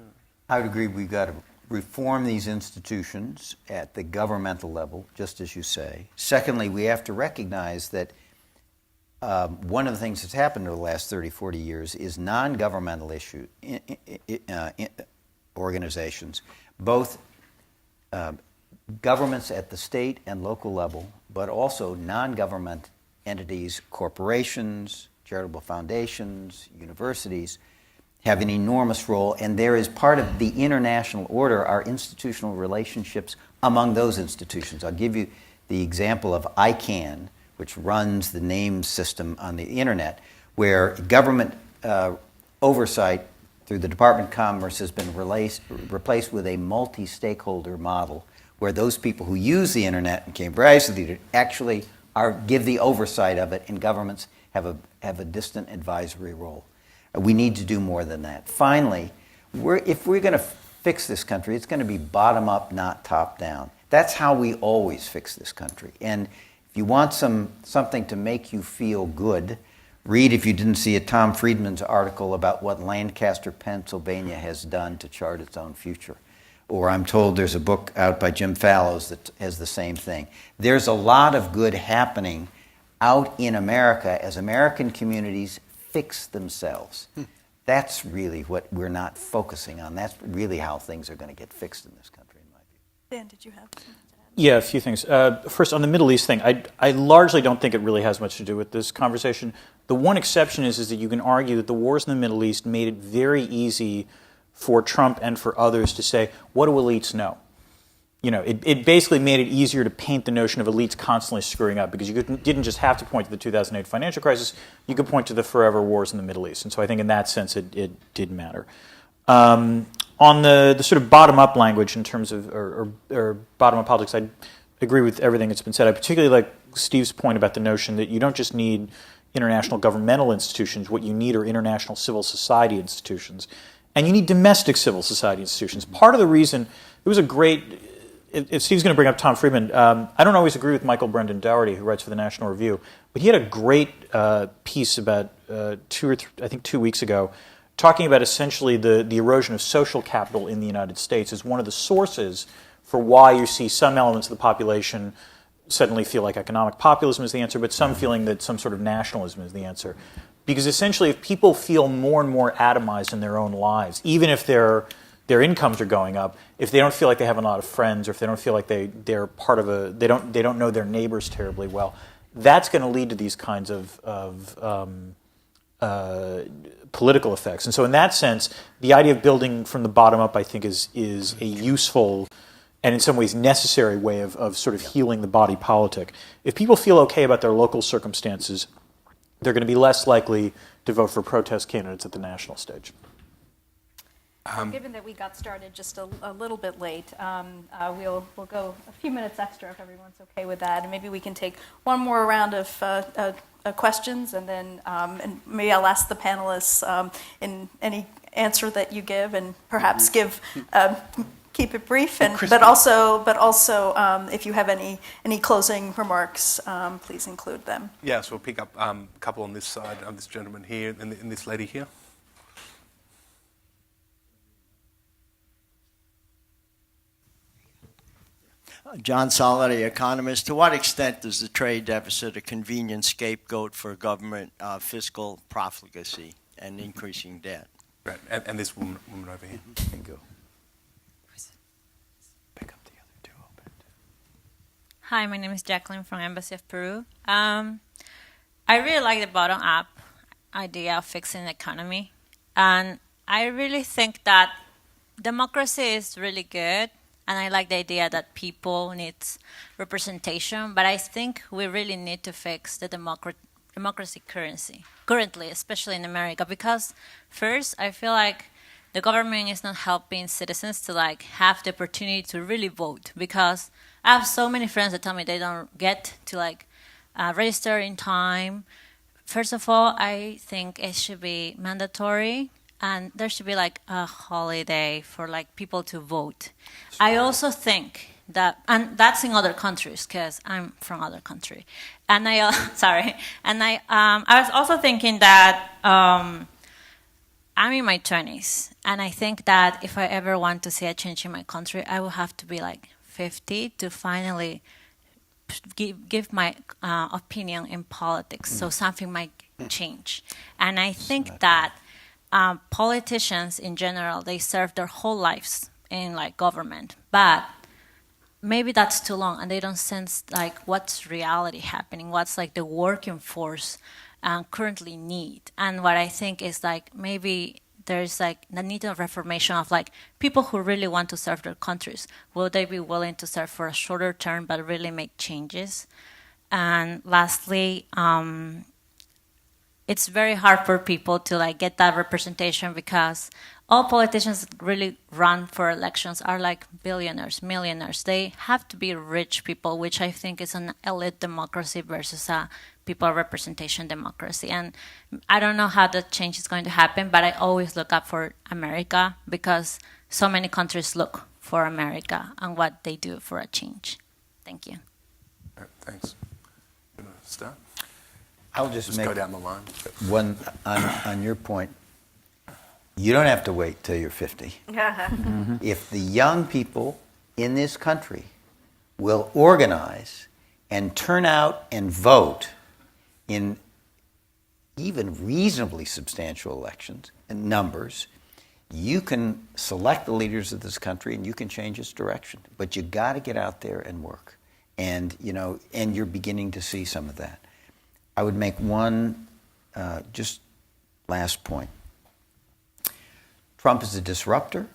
S2: I would agree we've got to reform these institutions at the governmental level, just as you say. Secondly, we have to recognize that one of the things that's happened over the last 30, 40 years is non-governmental organizations, both governments at the state and local level, but also non-government entities, corporations, charitable foundations, universities, have an enormous role, and there is part of the international order are institutional relationships among those institutions. I'll give you the example of ICANN, which runs the name system on the internet, where government oversight through the Department of Commerce has been replaced with a multi-stakeholder model where those people who use the internet and came rise with it actually give the oversight of it, and governments have a distant advisory role. We need to do more than that. Finally, if we're going to fix this country, it's going to be bottom up, not top down. That's how we always fix this country. And if you want something to make you feel good, read, if you didn't see it, Tom Friedman's article about what Lancaster, Pennsylvania has done to chart its own future. Or I'm told there's a book out by Jim Fallows that has the same thing. There's a lot of good happening out in America as American communities fix themselves. That's really what we're not focusing on. That's really how things are going to get fixed in this country, in my view.
S1: Dan, did you have something to add?
S4: Yeah, a few things. First, on the Middle East thing, I largely don't think it really has much to do with this conversation. The one exception is that you can argue that the wars in the Middle East made it very easy for Trump and for others to say, what do elites know? You know, it basically made it easier to paint the notion of elites constantly screwing up, because you didn't just have to point to the 2008 financial crisis, you could point to the forever wars in the Middle East. And so I think in that sense it did matter. On the sort of bottom-up language in terms of, or bottom-up politics, I agree with everything that's been said. I particularly like Steve's point about the notion that you don't just need international governmental institutions. What you need are international civil society institutions. And you need domestic civil society institutions. Part of the reason, it was a great, if Steve's going to bring up Tom Friedman, I don't always agree with Michael Brendan Dougherty, who writes for the National Review, but he had a great piece about 2 weeks ago, talking about essentially the erosion of social capital in the United States as one of the sources for why you see some elements of the population suddenly feel like economic populism is the answer, but some feeling that some sort of nationalism is the answer. Because essentially, if people feel more and more atomized in their own lives, even if their incomes are going up, if they don't feel like they have a lot of friends, or if they don't feel like they're part of they don't know their neighbors terribly well, that's going to lead to these kinds of political effects. And so in that sense, the idea of building from the bottom up, I think, is a useful and in some ways necessary way of sort of healing the body politic. If people feel okay about their local circumstances, they're going to be less likely to vote for protest candidates at the national stage.
S1: Given that we got started just a little bit late, we'll go a few minutes extra if everyone's okay with that, and maybe we can take one more round of questions, and then and maybe I'll ask the panelists in any answer that you give, and perhaps keep it brief, but also if you have any closing remarks, please include them.
S6: Yes, we'll pick up a couple on this side, this gentleman here and this lady here.
S9: John Soliday, economist. To what extent is the trade deficit a convenient scapegoat for government fiscal profligacy and increasing debt?
S6: Right, and this woman over here.
S2: Thank you.
S10: Hi, my name is Jacqueline from Embassy of Peru. I really like the bottom-up idea of fixing the economy. And I really think that democracy is really good. And I like the idea that people need representation. But I think we really need to fix the democracy currently, especially in America. Because first, I feel like the government is not helping citizens to have the opportunity to really vote. Because I have so many friends that tell me they don't get to register in time. First of all, I think it should be mandatory, and there should be a holiday for people to vote. I also think that, and that's in other countries because I'm from other country, and I was also thinking that I'm in my 20s, and I think that if I ever want to see a change in my country, I will have to be 50 to finally give my opinion in politics, so something might change. And I think that politicians in general, they serve their whole lives in government, but maybe that's too long, and they don't sense what's reality happening, what's the working force currently need. And what I think is maybe there's the need of reformation of people who really want to serve their countries. Will they be willing to serve for a shorter term but really make changes? And lastly, it's very hard for people to like get that representation because all politicians that really run for elections are like billionaires, millionaires. They have to be rich people, which I think is an elite democracy versus a people representation democracy. And I don't know how the change is going to happen, but I always look up for America because so many countries look for America and what they do for a change. Thank you.
S6: Thanks. You want to start?
S2: I'll just make
S6: go down the line.
S2: one on your point. You don't have to wait till you're 50. If the young people in this country will organize and turn out and vote in even reasonably substantial elections and numbers, you can select the leaders of this country and you can change its direction. But you got to get out there and work. And, and you're beginning to see some of that. I would make one just last point. Trump is a disruptor.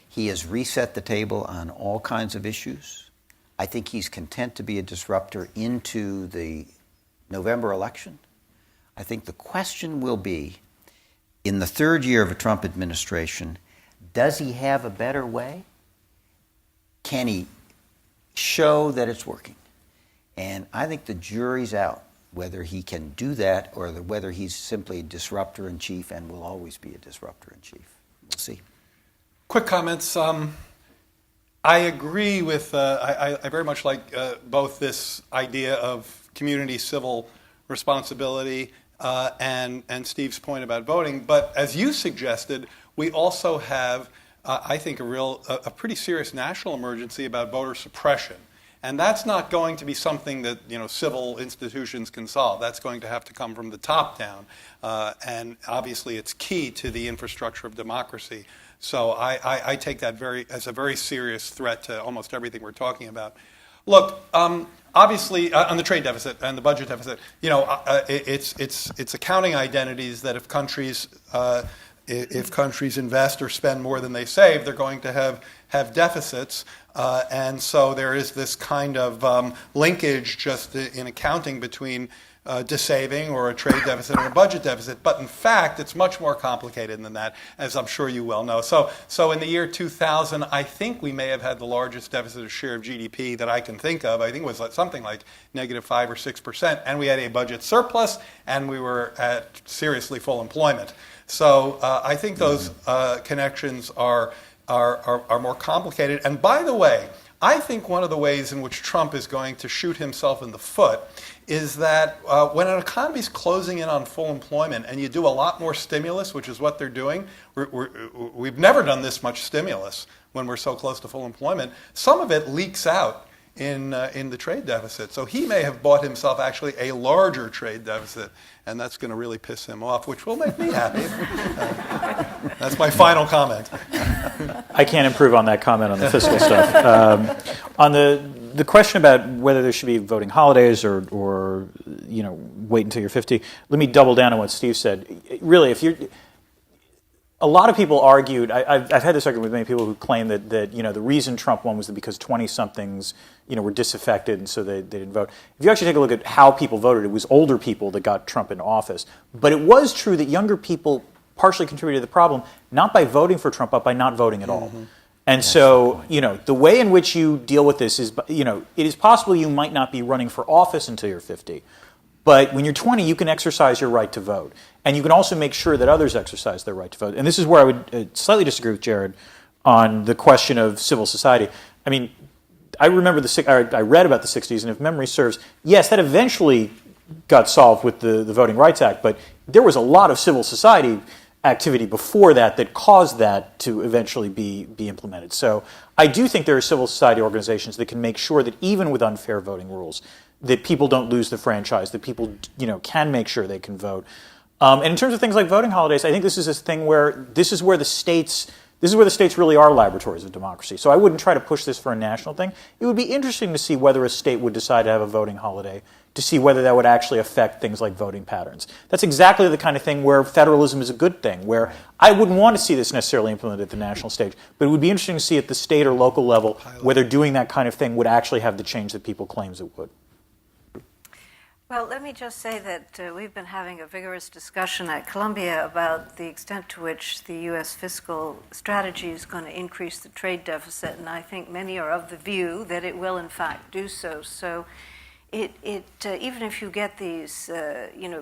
S2: He has reset the table on all kinds of issues. I think he's content to be a disruptor into the November election. I think the question will be, in the third year of a Trump administration, does he have a better way? Can he show that it's working? And I think the jury's out whether he can do that or whether he's simply a disruptor in chief and will always be a disruptor in chief. We'll see.
S3: Quick comments. I agree with, I very much like both this idea of community civil responsibility and Steve's point about voting. But as you suggested, we also have, I think, a pretty serious national emergency about voter suppression. And that's not going to be something that civil institutions can solve. That's going to have to come from the top down. And obviously it's key to the infrastructure of democracy. So I take that as a very serious threat to almost everything we're talking about. Look, obviously on the trade deficit and the budget deficit, it's accounting identities that if countries invest or spend more than they save, they're going to have deficits. And so there is this kind of linkage just in accounting between dissaving or a trade deficit and a budget deficit. But in fact, it's much more complicated than that, as I'm sure you well know. So in the year 2000, I think we may have had the largest deficit of share of GDP that I can think of. I think it was something like -5 or 6%. And we had a budget surplus, and we were at seriously full employment. So I think those connections are more complicated. And by the way, I think one of the ways in which Trump is going to shoot himself in the foot is that when an economy is closing in on full employment and you do a lot more stimulus, which is what they're doing, we've never done this much stimulus when we're so close to full employment, some of it leaks out in the trade deficit. So he may have bought himself actually a larger trade deficit, and that's going to really piss him off, which will make me happy. That's my final comment.
S4: I can't improve on that comment on the fiscal stuff. On the question about whether there should be voting holidays or wait until you're 50, let me double down on what Steve said. Really, a lot of people argued. I've had this argument with many people who claim that the reason Trump won was that because 20-somethings were disaffected and so they didn't vote. If you actually take a look at how people voted, it was older people that got Trump into office. But it was true that younger people partially contributed to the problem, not by voting for Trump, but by not voting at all. And so, the way in which you deal with this is, it is possible you might not be running for office until you're 50. But when you're 20, you can exercise your right to vote. And you can also make sure that others exercise their right to vote. And this is where I would slightly disagree with Jared on the question of civil society. I mean, I remember I read about the 60s, and if memory serves, yes, that eventually got solved with the Voting Rights Act, but there was a lot of civil society activity before that caused that to eventually be implemented. So I do think there are civil society organizations that can make sure that even with unfair voting rules, that people don't lose the franchise, that people can make sure they can vote. And in terms of things like voting holidays, I think this is a thing where this is where the states really are laboratories of democracy. So I wouldn't try to push this for a national thing. It would be interesting to see whether a state would decide to have a voting holiday, to see whether that would actually affect things like voting patterns. That's exactly the kind of thing where federalism is a good thing, where I wouldn't want to see this necessarily implemented at the national stage, but it would be interesting to see at the state or local level whether doing that kind of thing would actually have the change that people claim it would.
S5: Well, let me just say that we've been having a vigorous discussion at Columbia about the extent to which the U.S. fiscal strategy is going to increase the trade deficit, and I think many are of the view that it will, in fact, do so. So, even if you get these,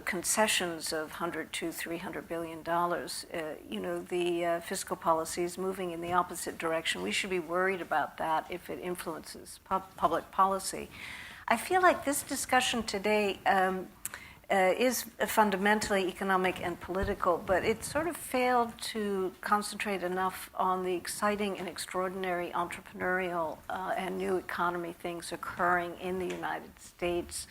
S5: concessions of $100 to $300 billion, the fiscal policy is moving in the opposite direction. We should be worried about that if it influences public policy. I feel like this discussion today is fundamentally economic and political, but it sort of failed to concentrate enough on the exciting and extraordinary entrepreneurial and new economy things occurring in the United States,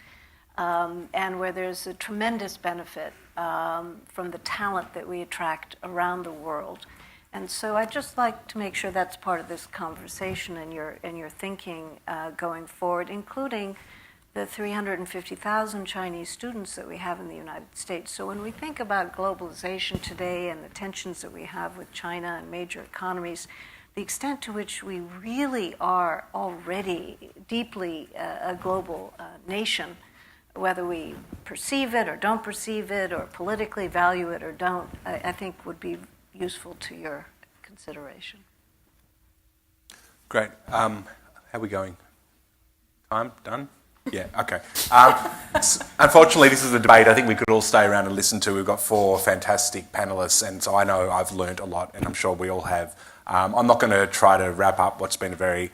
S5: and where there's a tremendous benefit from the talent that we attract around the world. And so I'd just like to make sure that's part of this conversation and your thinking going forward, including the 350,000 Chinese students that we have in the United States. So when we think about globalization today and the tensions that we have with China and major economies, the extent to which we really are already deeply a global nation, whether we perceive it or don't perceive it or politically value it or don't, I think would be useful to your consideration.
S6: Great. How are we going? Time? Done? Yeah, okay. Unfortunately, this is a debate I think we could all stay around and listen to. We've got 4 fantastic panellists, and so I know I've learnt a lot, and I'm sure we all have. I'm not going to try to wrap up what's been a very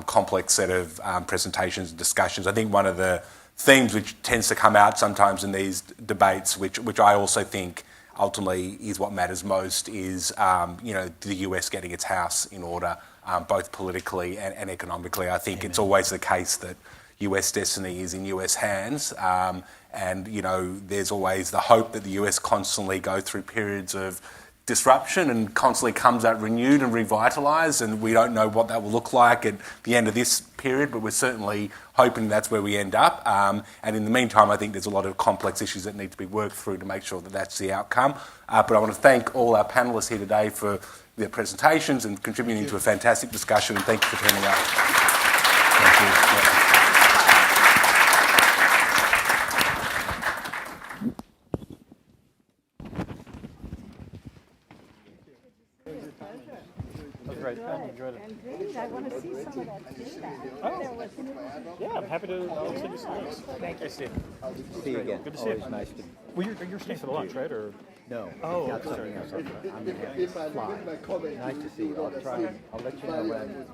S6: complex set of presentations and discussions. I think one of the themes which tends to come out sometimes in these debates, which I also think ultimately is what matters most, is the US getting its house in order, both politically and economically. I think it's always the case that US destiny is in US hands, and there's always the hope that the US constantly go through periods of disruption and constantly comes out renewed and revitalised, and we don't know what that will look like at the end of this period, but we're certainly hoping that's where we end up. And in the meantime, I think there's a lot of complex issues that need to be worked through to make sure that that's the outcome. But I want to thank all our panellists here today for their presentations and contributing to a fantastic discussion, and thank you for turning up. Thank you. Yeah.
S1: Indeed, I want to see some of that feedback.
S4: Yeah, I'm happy to send you some links. Thank you, Steve.
S2: See you again.
S4: Good to see you.
S2: Nice to
S4: Well, you're staying for the lunch, right? Or
S2: No.
S4: Oh,
S2: got
S4: sorry.
S2: something else. I'm fly. Nice to see you. I'll let you know when.